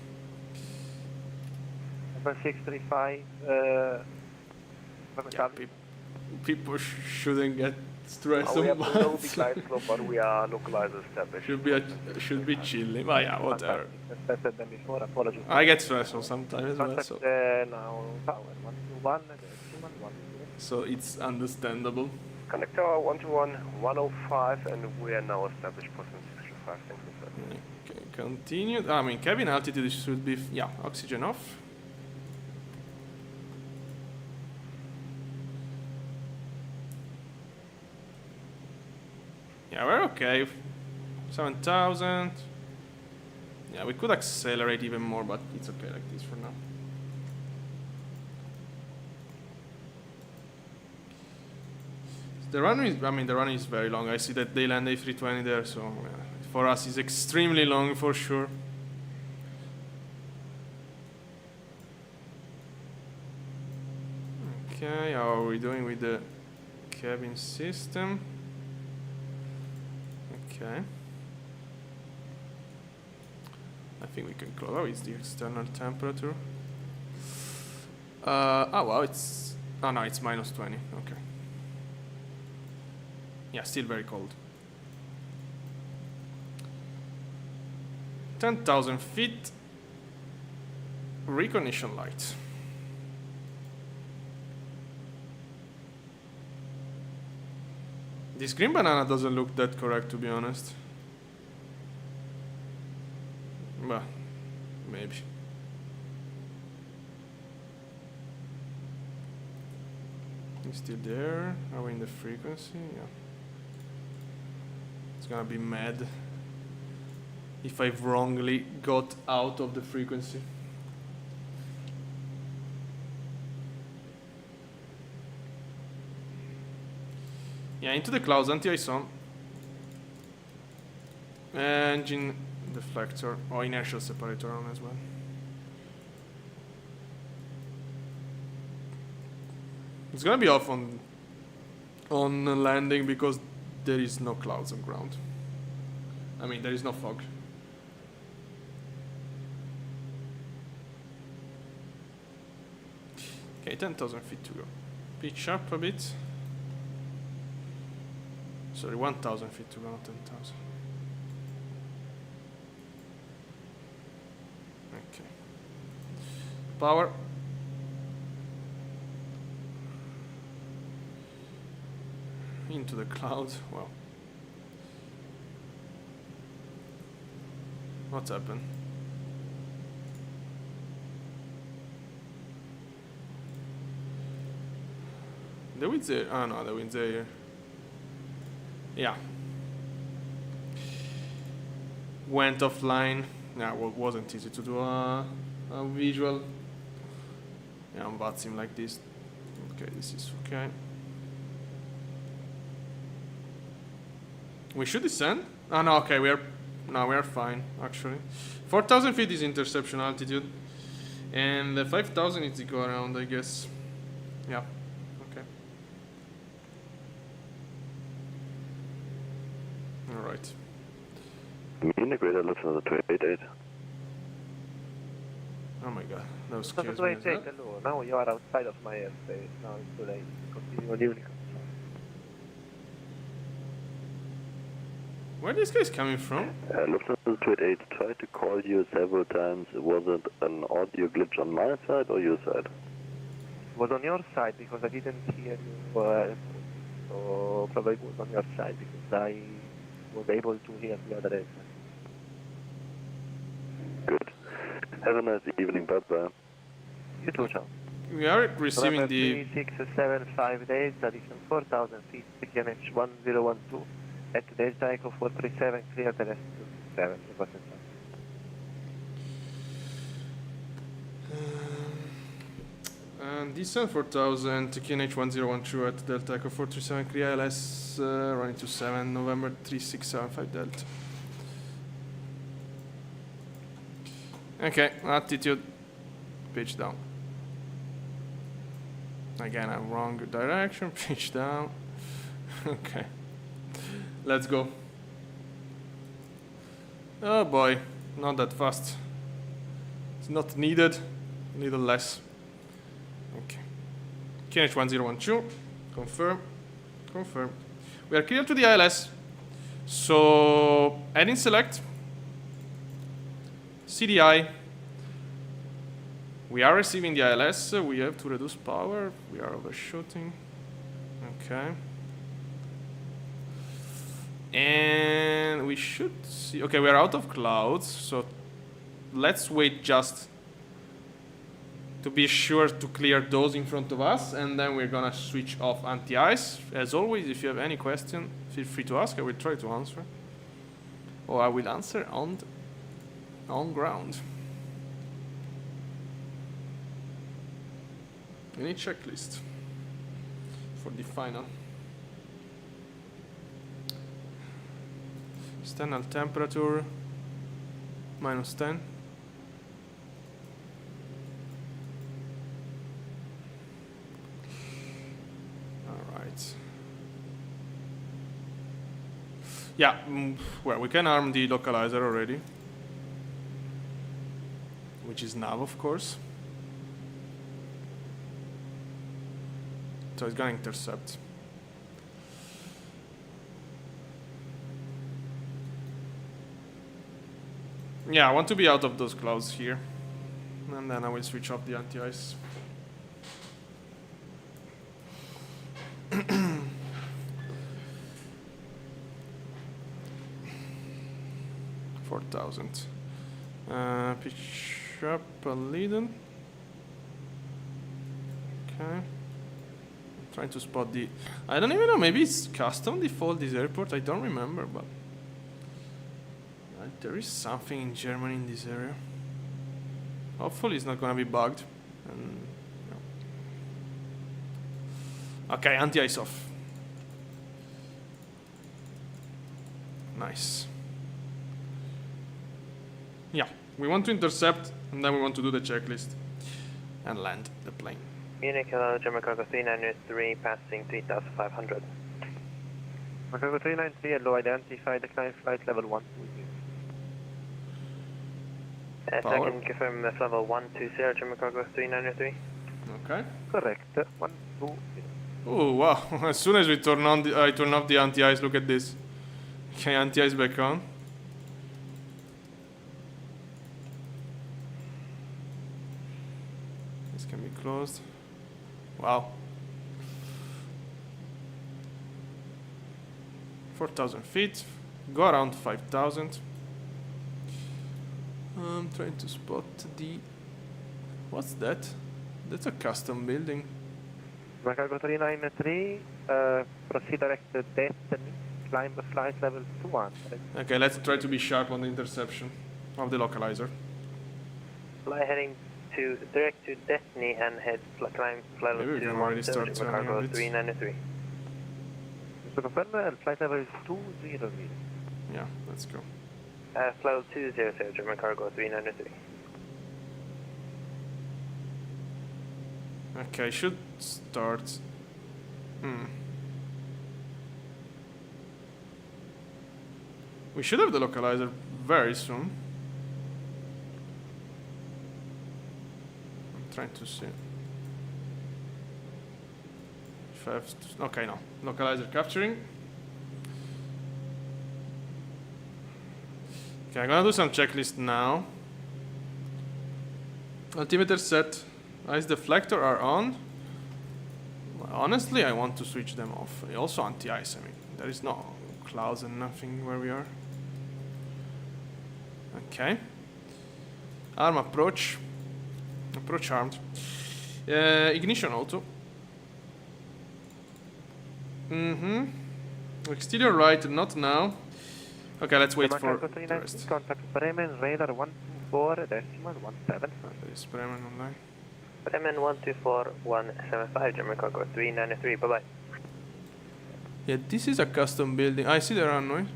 Number 635, Yeah, people shouldn't get stressed We have about no big light slope, but we are localized established. should be chilling. But yeah, whatever. Fantastic. That's better than before. Apologies. I get stressful sometimes as well, Contact so now tower 121, decimal 10. so it's understandable. Connect tower 121, 105, and we are now established Postman 635. Thank you, sir. Okay, continue. I mean, cabin altitude should be yeah, oxygen off. Yeah, we're okay. 7,000. Yeah, we could accelerate even more, but it's okay like this for now. The runway is very long. I see that they land A320 there, so for us it's extremely long for sure. Okay, how are we doing with the cabin system? Okay. I think we can close. Oh, it's the external temperature. Oh wow, it's. Oh no, it's -20. Okay. Yeah, still very cold. 10,000 feet. Recognition light. This green banana doesn't look that correct, to be honest. But maybe. It's still there. Are we in the frequency? Yeah. It's gonna be mad if I've wrongly got out of the frequency. Yeah, into the clouds, anti-ISO. Engine deflector, or inertial separator on as well. It's gonna be off on landing because there is no clouds on ground. I mean, there is no fog. Okay, 10,000 feet to go. Pitch up a bit. Sorry, 1,000 feet to go, not 10,000. Okay. Power. Into the clouds. Well, What's happened? The wind's there. Oh no, the wind's there. Yeah. Went offline. Yeah, well, wasn't easy to do a visual. Yeah, on VATSIM like this. Okay, this is okay. We should descend. Oh no, okay, we are fine actually. 4,000 feet is interception altitude, and the 5,000 is the go around, I guess. Yeah. Okay. All right. Integrator looks at the 288. Oh my god, that was scary. Hello. Now you are outside of my airspace. Now it's too late. Continue on Unicom. Where are these guys coming from? Lufthansa 288 tried to call you several times. Was it an audio glitch on my side or your side? It was on your side because I didn't hear you. So probably it was on your side because I was able to hear the other end. Good. Have a nice evening. Bye-bye. You too, John. We are receiving the 3675 days, addition 4,000 feet, QNH 1012. At Delta Echo 437, clear the rest 267. and descent 4,000 to QNH 1012 at Delta Echo 437, clear ILS running to 7 November 3675 Delta. Okay, altitude, pitch down. Again, I'm wrong direction, pitch down. Okay, let's go. Oh boy, not that fast. It's not needed, a little less. Okay. QNH 1012, confirm, confirm. We are clear to the ILS. So, heading select. CDI. We are receiving the ILS. We have to reduce power. We are overshooting. Okay. And we should see. Okay, we are out of clouds. So let's wait just to be sure to clear those in front of us. And then we're gonna switch off anti-ice. As always, if you have any question, feel free to ask. I will try to answer. Or I will answer on ground. Any checklist for the final. External temperature -10. All right. Yeah, well, we can arm the localizer already, which is nav, of course. So it's gonna intercept. Yeah, I want to be out of those clouds here. And then I will switch off the anti-ice. $4,000. Pitch up a lead-in. Okay. Trying to spot the... I don't even know, maybe it's custom default this airport, I don't remember, but... there is something in Germany in this area. Hopefully it's not gonna be bugged. And, no. Okay, anti-ice off. Nice. Yeah, we want to intercept, and then we want to do the checklist. And land the plane. Munich, hello, German Cargo 393, passing 3,500. Cargo 393, hello, identify the climb flight level 1. If I can confirm that's level 120, German Cargo 393. Okay. Correct, 1, 2, Oh wow! As soon as we turn on, I turn off the anti-ice. Look at this. Okay, anti-ice back on. This can be closed. Wow. 4,000 feet. Go around 5,000. I'm trying to spot the... What's that? That's a custom building. Chicago 393, proceed direct to Destiny, climb flight level 200. Okay, let's try to be sharp on the interception of the localizer. Fly heading to direct to Destiny and head climb level Maybe we can already 210, start Jimmy turning a Cargo bit. 393. So confirm flight level is 20 meters. Yeah, let's go. Level 200, German Cargo 393. Okay, should start. We should have the localizer very soon. I'm trying to see. If I have to, okay, no. Localizer capturing. Okay, I'm gonna do some checklist now. Altimeter set. Ice deflector are on. Well, honestly, I want to switch them off. Also anti-ice, I mean. There is no clouds and nothing where we are. Okay. Arm approach. Approach armed. Ignition auto. Exterior right, not now. Okay, let's wait for the rest. Contact Bremen, radar 124.17. There is Bremen online. Bremen 124175, German Cargo 393, bye bye. Yeah, this is a custom building. I see the runway.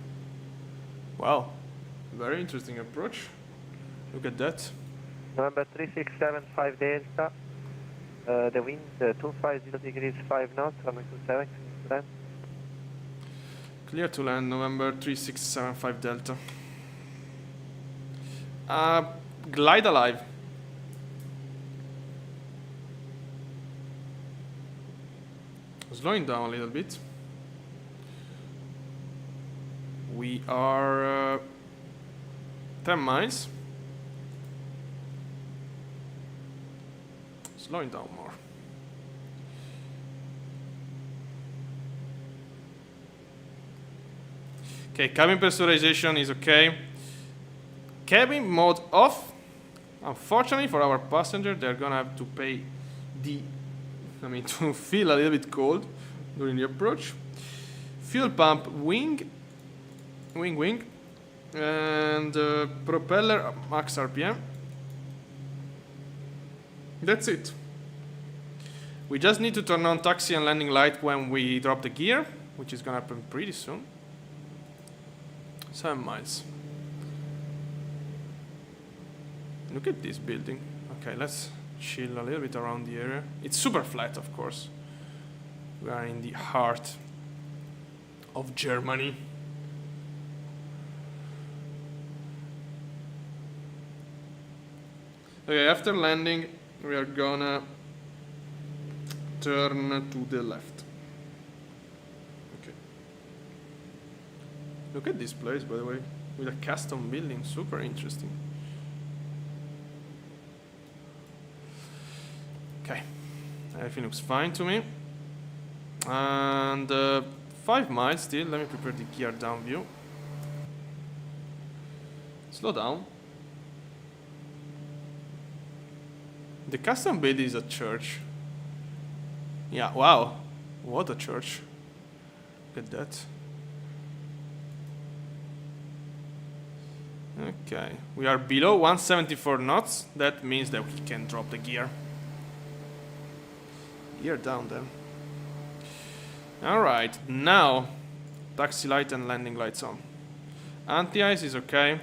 Wow. Very interesting approach. Look at that. November 3675 Delta. The wind 250 degrees 5 knots, runway 27. Clear to land, November 3675 Delta. Glide alive. Slowing down a little bit. We are 10 miles. Slowing down more. Okay, cabin pressurization is okay. Cabin mode off. Unfortunately for our passenger, they're gonna have to pay to feel a little bit cold during the approach. Fuel pump wing, and propeller max RPM. That's it. We just need to turn on taxi and landing light when we drop the gear, which is gonna happen pretty soon. 7 miles. Look at this building. Okay, let's chill a little bit around the area. It's super flat, of course. We are in the heart of Germany. Okay, after landing, we are gonna turn to the left. Okay. Look at this place, by the way, with a custom building, super interesting. Okay, everything looks fine to me. And 5 miles still. Let me prepare the gear down view. Slow down. The custom build is a church. Yeah, wow. What a church. Look at that. Okay, we are below 174 knots. That means that we can drop the gear. Gear down then. Alright, now taxi light and landing lights on. Anti-ice is okay.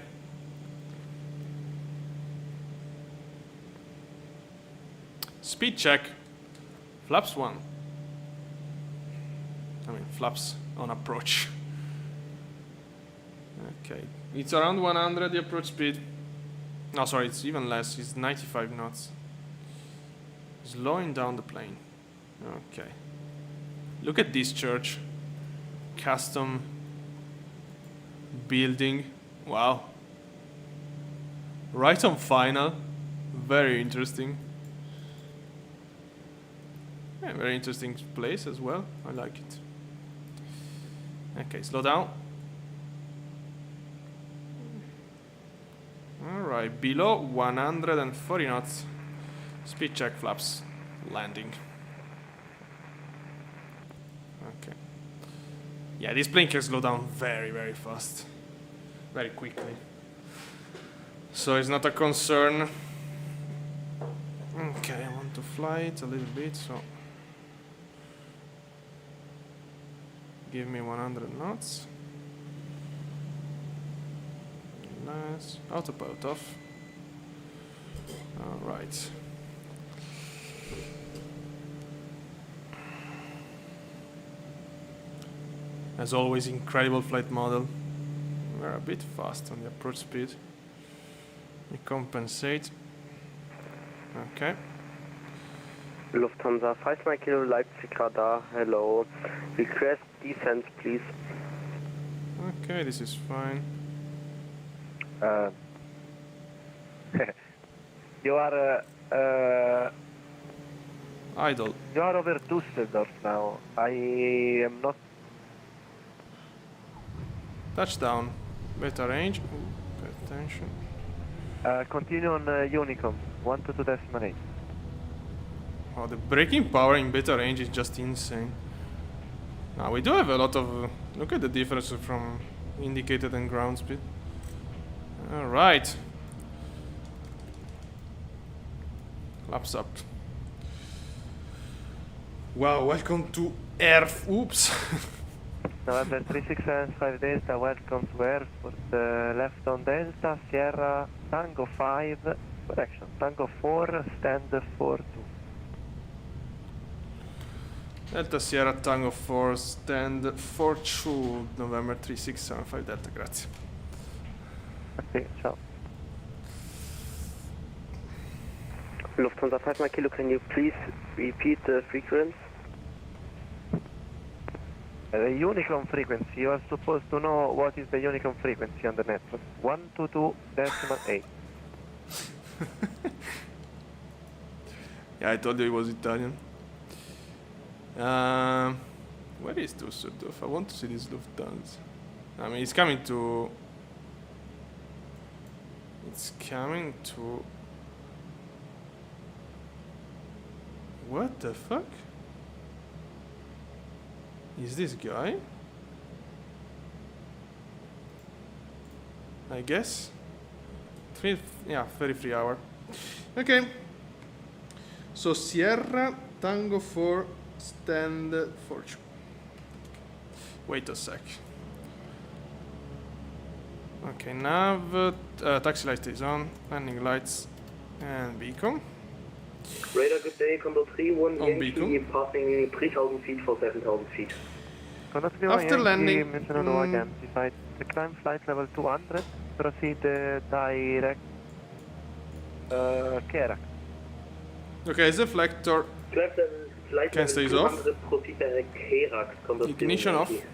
Speed check. Flaps 1. Flaps on approach. Okay, it's around 100 the approach speed. No, sorry, it's even less. It's 95 knots. Slowing down the plane. Okay. Look at this church. Custom building. Wow. Right on final. Very interesting. Yeah, very interesting place as well. I like it. Okay, slow down. Alright, below 140 knots. Speed check, flaps, landing. Okay. Yeah, this plane can slow down very, very fast. Very quickly. So it's not a concern. Okay, I want to fly it a little bit, so give me 100 knots. Nice. Autopilot off. Alright. As always, incredible flight model. We're a bit fast on the approach speed. We compensate. Okay. Lufthansa 5 Kilo Leipzig radar, hello. Request descent, please. Okay, this is fine. You are Idle. you are over Düsseldorf now. I am not. Touchdown. Better range. Ooh, pay attention. Continue on Unicom 122.8. Oh, the braking power in beta range is just insane. Now we do have a lot of. Look at the difference from indicated and ground speed. Alright. Laps up. Wow, welcome to Erf. Oops. November 3675 Delta, welcome to Erfurt. Left on Delta, Sierra, Tango 5, correction, Tango 4, stand 42. Delta Sierra Tango 4, stand 42, November 3675 Delta, grazie. Okay, ciao. Lufthansa 5 Kilo, can you please repeat the frequency? The Unicom frequency, you are supposed to know what is the Unicom frequency on the network. 122.8. Yeah, I told you it was Italian. Where is Düsseldorf? I want to see this Lufthansa. I mean, it's coming to... It's coming to... What the fuck? Is this guy? I guess. 33 hour. Okay. So Sierra Tango 4 stand fortune. Wait a sec. Okay, nav, taxi light is on, landing lights, and beacon. Radar, good day, Combo 3-1 On Yankee, beacon. passing 3,000 feet for 7,000 feet. After landing, identified the climb flight level 200, proceed direct Kerak. Okay, deflector Flight Can level stays 200, off. proceed direct Kerak, Combo 3-1 Ignition off. Yankee.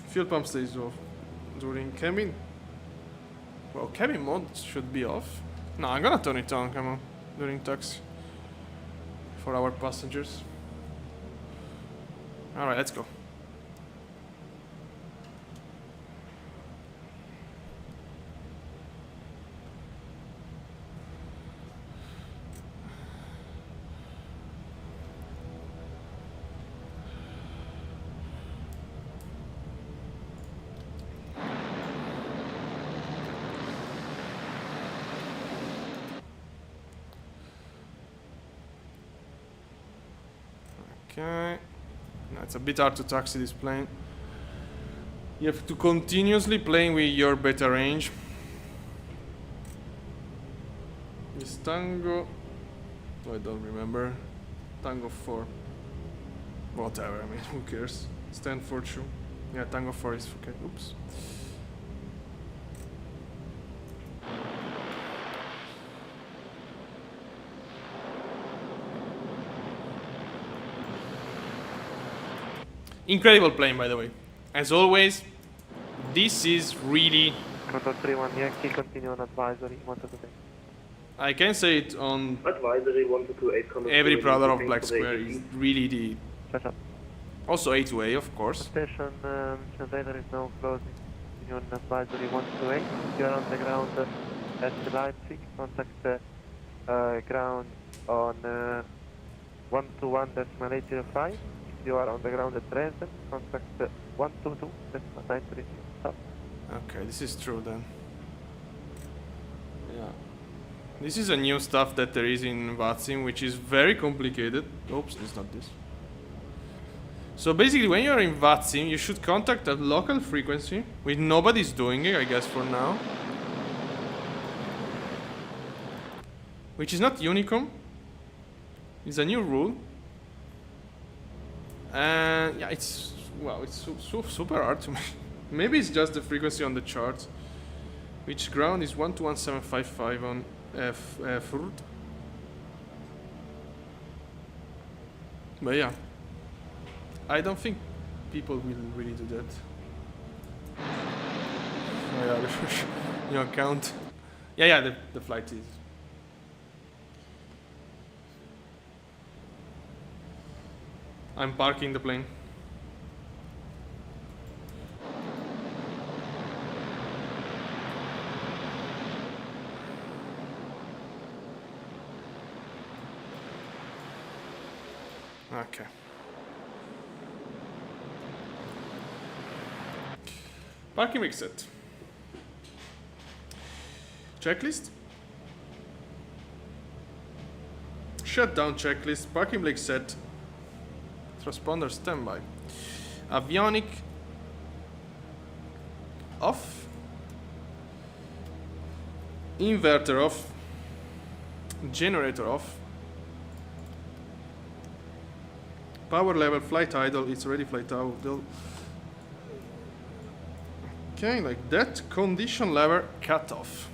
Fuel pump stays off. During cabin. Well, cabin mode should be off. No, I'm gonna turn it on, come on. During taxi. For our passengers. Alright, let's go. Okay. No, it's a bit hard to taxi this plane. You have to continuously playing with your beta range. This Tango... I don't remember. Tango 4. Whatever, I mean, who cares? Stand for 2. Yeah, Tango 4 is okay. Oops. Incredible plane, by the way. As always, this is really... Control 3-1 Yankee, continue on advisory, 122. I can say it on Advisory 1228, Combo every 3-1 brother of Yankee, Black for Square the is really the... Ciao, ciao. Also A2A, of course. Station, generator is now closing. Union Advisory 128. You are on the ground at Leipzig. Contact ground on 121.805. If you are on the ground at Dresden, contact 122.930. Stop. Okay, this is true then. Yeah. This is a new stuff that there is in VATSIM, which is very complicated. Oops, it's not this. So basically, when you're in VATSIM, you should contact a local frequency, which nobody's doing it, I guess, for now. Which is not Unicom. It's a new rule. And yeah, it's, well, it's super hard to make. Maybe it's just the frequency on the charts. Which ground is 121.755 on Erfurt. But yeah, I don't think people will really do that. Oh yeah, your account. Yeah, the flight is. I'm parking the plane. Okay. Parking brake set. Checklist. Shutdown checklist. Parking brake set. Transponder standby. Avionic off. Inverter off. Generator off. Power level, flight idle, it's already flight idle. Okay, like that. Condition lever, cut off.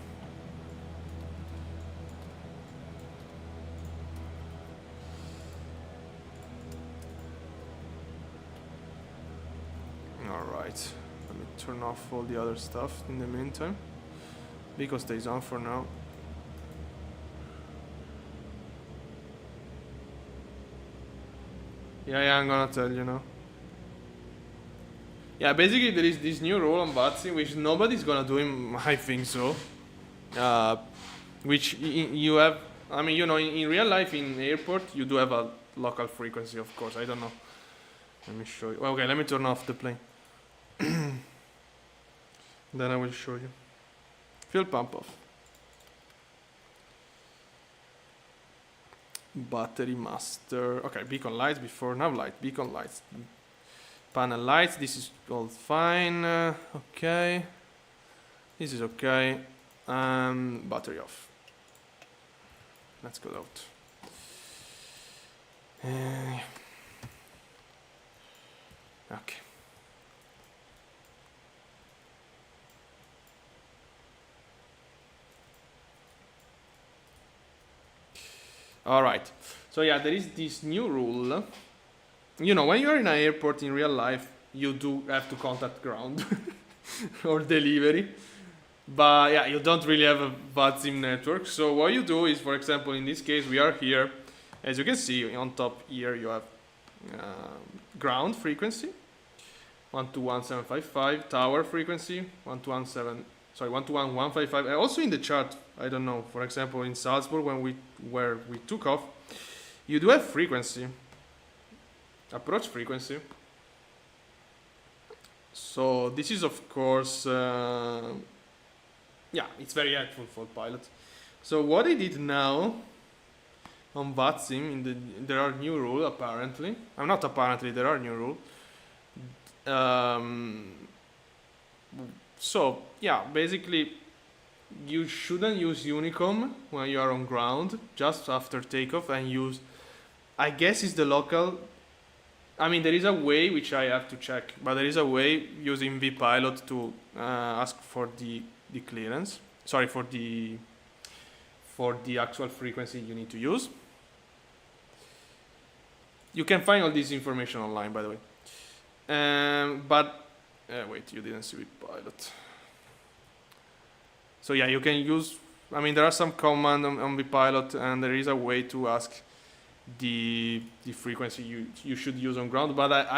Alright, let me turn off all the other stuff in the meantime. Because stays on for now. Yeah, I'm gonna tell you now. Yeah, basically there is this new rule on VATSIM which nobody's gonna do, I think so. Which you have, I mean, you know, in real life in airport you do have a local frequency, of course. I don't know. Let me show you. Okay, let me turn off the plane. Then I will show you. Fuel pump off. Battery master. Okay, beacon lights before nav light. Beacon lights. Panel lights. This is all fine. Okay. This is okay. Battery off. Let's go out. Okay. All right. So yeah, there is this new rule. You know, when you're in an airport in real life, you do have to contact ground or delivery. But yeah, you don't really have a VATSIM network. So what you do is, for example, in this case, we are here. As you can see, on top here, you have ground frequency, 121.755, tower frequency, 121.155. Also in the chart, I don't know, for example, in Salzburg, where we took off, you do have frequency, approach frequency. So this is, of course, yeah, it's very helpful for pilots. So what I did now on VATSIM, there are new rules apparently. Not apparently, there are new rules. So yeah, basically, you shouldn't use Unicom when you are on ground just after takeoff, and use, I guess it's the local. I mean, there is a way which I have to check, but there is a way using vPilot to ask for the clearance. Sorry, for the actual frequency you need to use. You can find all this information online, by the way. But wait, you didn't see vPilot. So yeah, you can use. I mean, there are some commands on vPilot, and there is a way to ask the frequency you should use on ground. But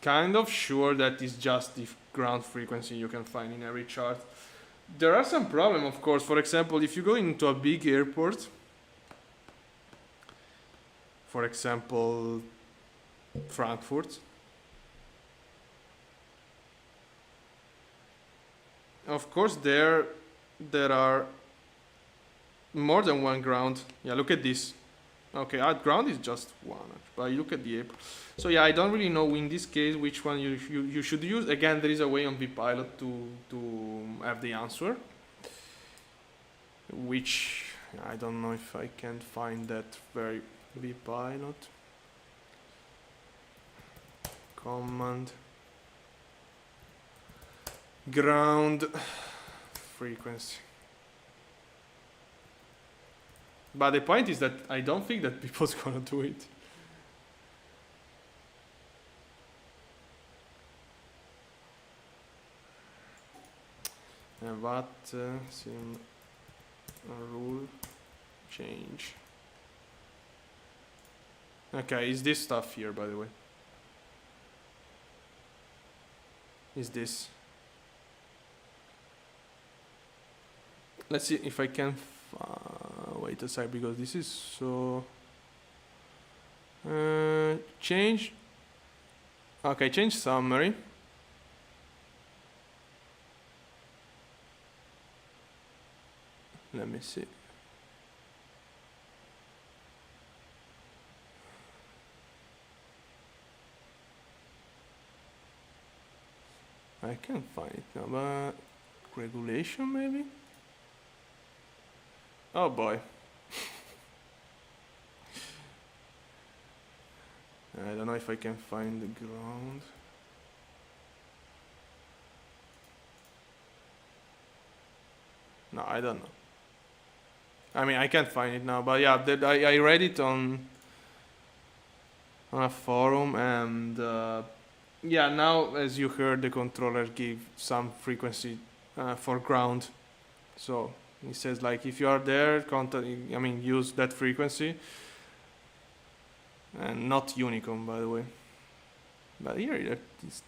kind of sure that it's just the ground frequency you can find in every chart. There are some problems, of course. For example, if you go into a big airport, for example, Frankfurt, of course there are more than one ground. Yeah, look at this. Okay, our ground is just one, but you look at the airport. So yeah, I don't really know in this case which one you should use. Again, there is a way on vPilot to have the answer, which I don't know if I can find that very vPilot command ground frequency. But the point is that I don't think that people's gonna do it. VATSIM rule change. Okay, is this stuff here, by the way? Is this? Let's see if I can. Wait a sec, because this is so. Change. Okay, change summary. Let me see. I can't find it now, but regulation maybe? Oh boy. I don't know if I can find the ground. No, I don't know. I mean, I can't find it now, but yeah, I read it on a forum, and yeah, now as you heard, the controller give some frequency for ground. So it says like if you are there, use that frequency, and not Unicom, by the way. But here,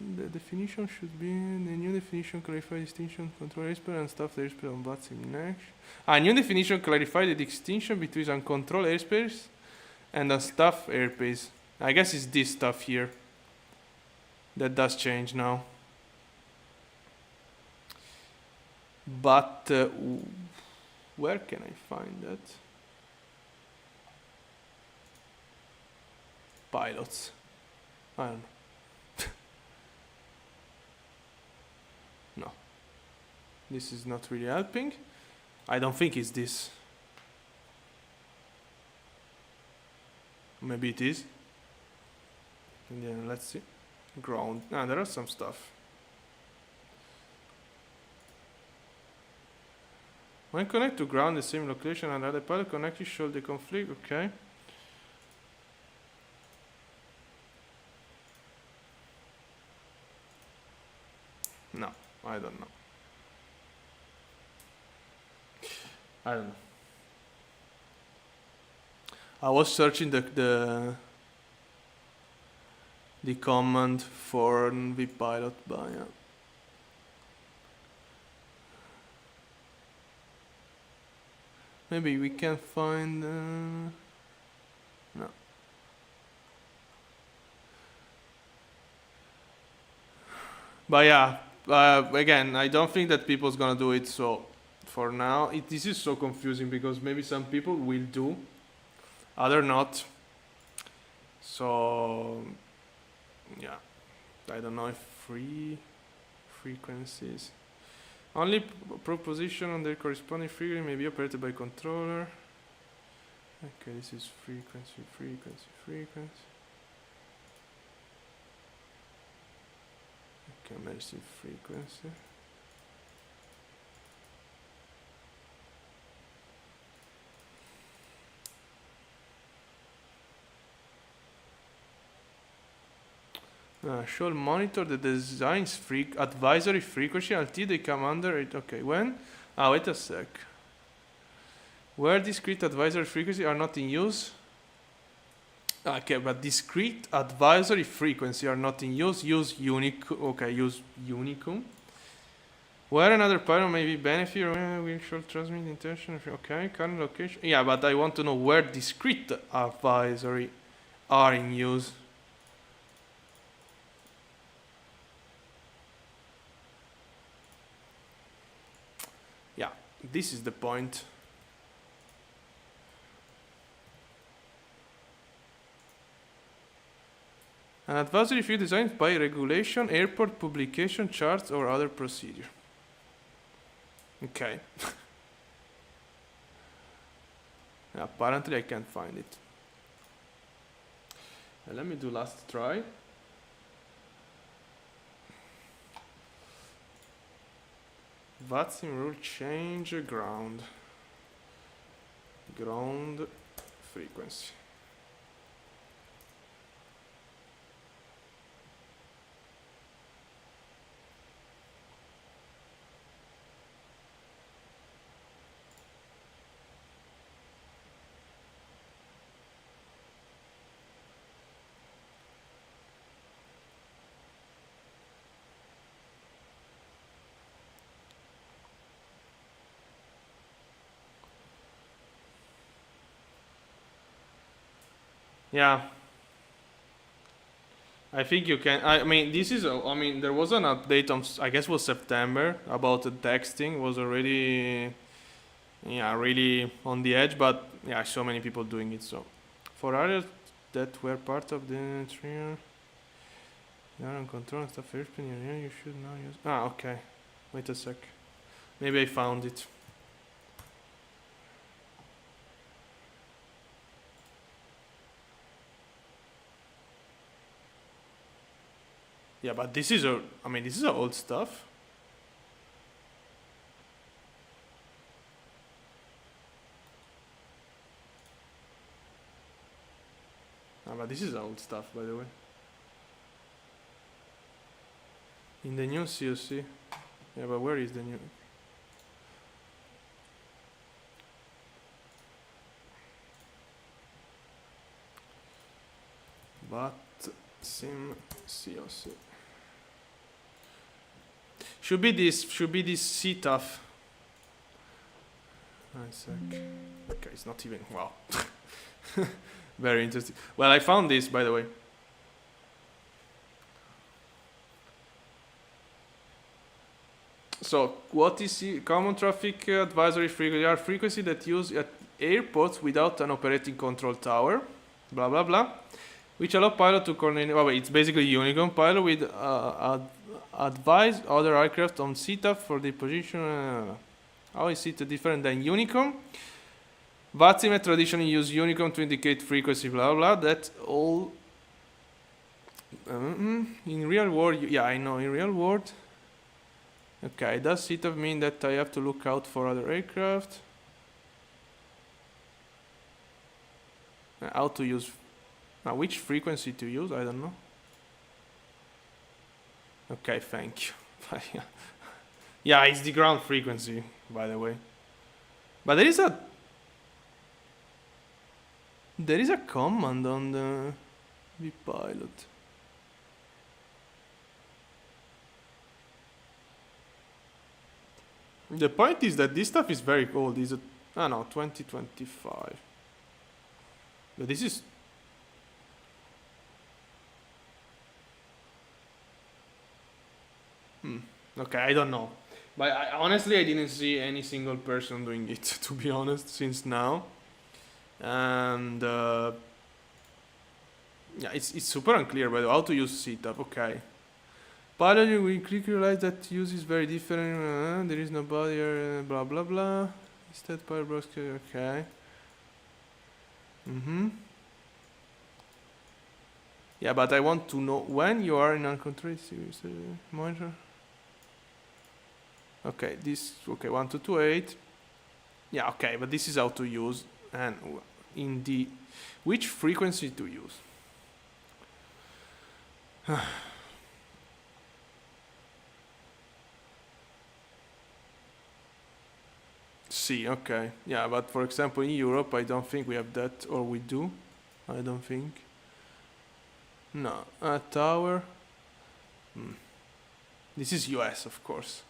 the definition should be the new definition clarify distinction control airspace and staff airspace on VATSIM next. New definition clarify the distinction between uncontrolled airspace and a staff airspace. I guess it's this stuff here that does change now. But where can I find that? Pilots. I don't know. No. This is not really helping. I don't think it's this. Maybe it is. And then let's see. Ground. There are some stuff. When connect to ground the same location and other pilot connected show the conflict. Okay. No, I don't know. I don't know. I was searching the command for vPilot, but yeah. Maybe we can find. No. But yeah, again, I don't think that people's gonna do it. So for now, this is so confusing because maybe some people will do, other not. So yeah, I don't know if free frequencies. Only proposition on their corresponding frequency may be operated by controller. Okay, this is frequency. Okay, immersive frequency. Should monitor the design's advisory frequency until they come under it. Okay, when? Wait a sec. Where discrete advisory frequency are not in use? Okay, but discrete advisory frequency are not in use. Use Unicum. Where another pilot may be benefit, we shall transmit intention. Okay, current location. Yeah, but I want to know where discrete advisory are in use. Yeah, this is the point. An advisory field designed by regulation, airport publication, charts, or other procedure. Okay. Apparently I can't find it. Let me do last try. VATSIM rule change ground frequency. Yeah. I think you can. I mean, this is. I mean, there was an update on. I guess it was September about the texting. Was already. Yeah, really on the edge. But yeah, so many people doing it. So, for others that were part of the trio, you are on control and stuff. You should now use. Ah, okay. Wait a sec. Maybe I found it. Yeah, but this is a. I mean, this is old stuff. Ah, but this is old stuff, by the way. In the new COC. Yeah, but where is the new? VATSIM COC. Should be this CTAF. One sec. Okay, it's not even. Wow. Very interesting. Well, I found this, by the way. So, what is the common traffic advisory frequency? Are frequency that used at airports without an operating control tower, blah blah blah, which allow pilot to coordinate. Oh, wait, it's basically Unicom pilot with advise other aircraft on CTAF for the position. How is it different than Unicom? VATSIM traditionally use Unicom to indicate frequency, blah blah. That's all. In real world, yeah, I know. In real world, okay, does CTAF mean that I have to look out for other aircraft? How to use? Which frequency to use? I don't know. Okay, thank you. Yeah, it's the ground frequency, by the way. But there is a command on the vPilot. The point is that this stuff is very old. Is it? Ah no, 2025. But this is. Okay, I don't know. But honestly, I didn't see any single person doing it, to be honest, since now. And yeah, it's super unclear, by the way, how to use CTAF. Okay. Pilot, we quickly realize that use is very different. There is nobody, blah blah blah. Instead, pilot broadcast. Okay. Yeah, but I want to know when you are in uncontrolled monitor. Okay, this. Okay, 1228. Yeah, okay, but this is how to use and in the which frequency to use. See, okay, yeah, but for example in Europe, I don't think we have that, or we do. I don't think. No, a tower. This is US, of course.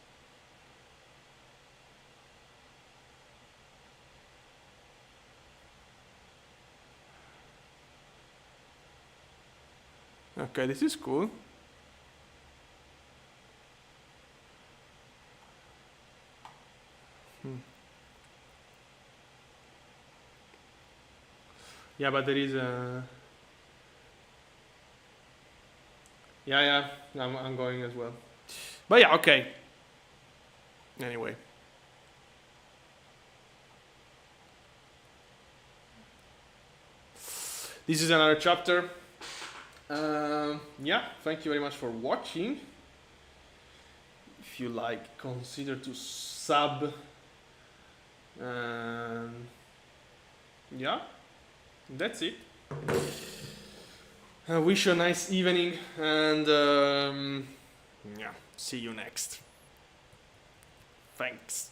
Okay, this is cool. Yeah, but there is a... Yeah, I'm going as well. But yeah, okay. Anyway. This is another chapter. Yeah, thank you very much for watching. If you like, consider to sub. Yeah, that's it. I wish you a nice evening and yeah, see you next. Thanks.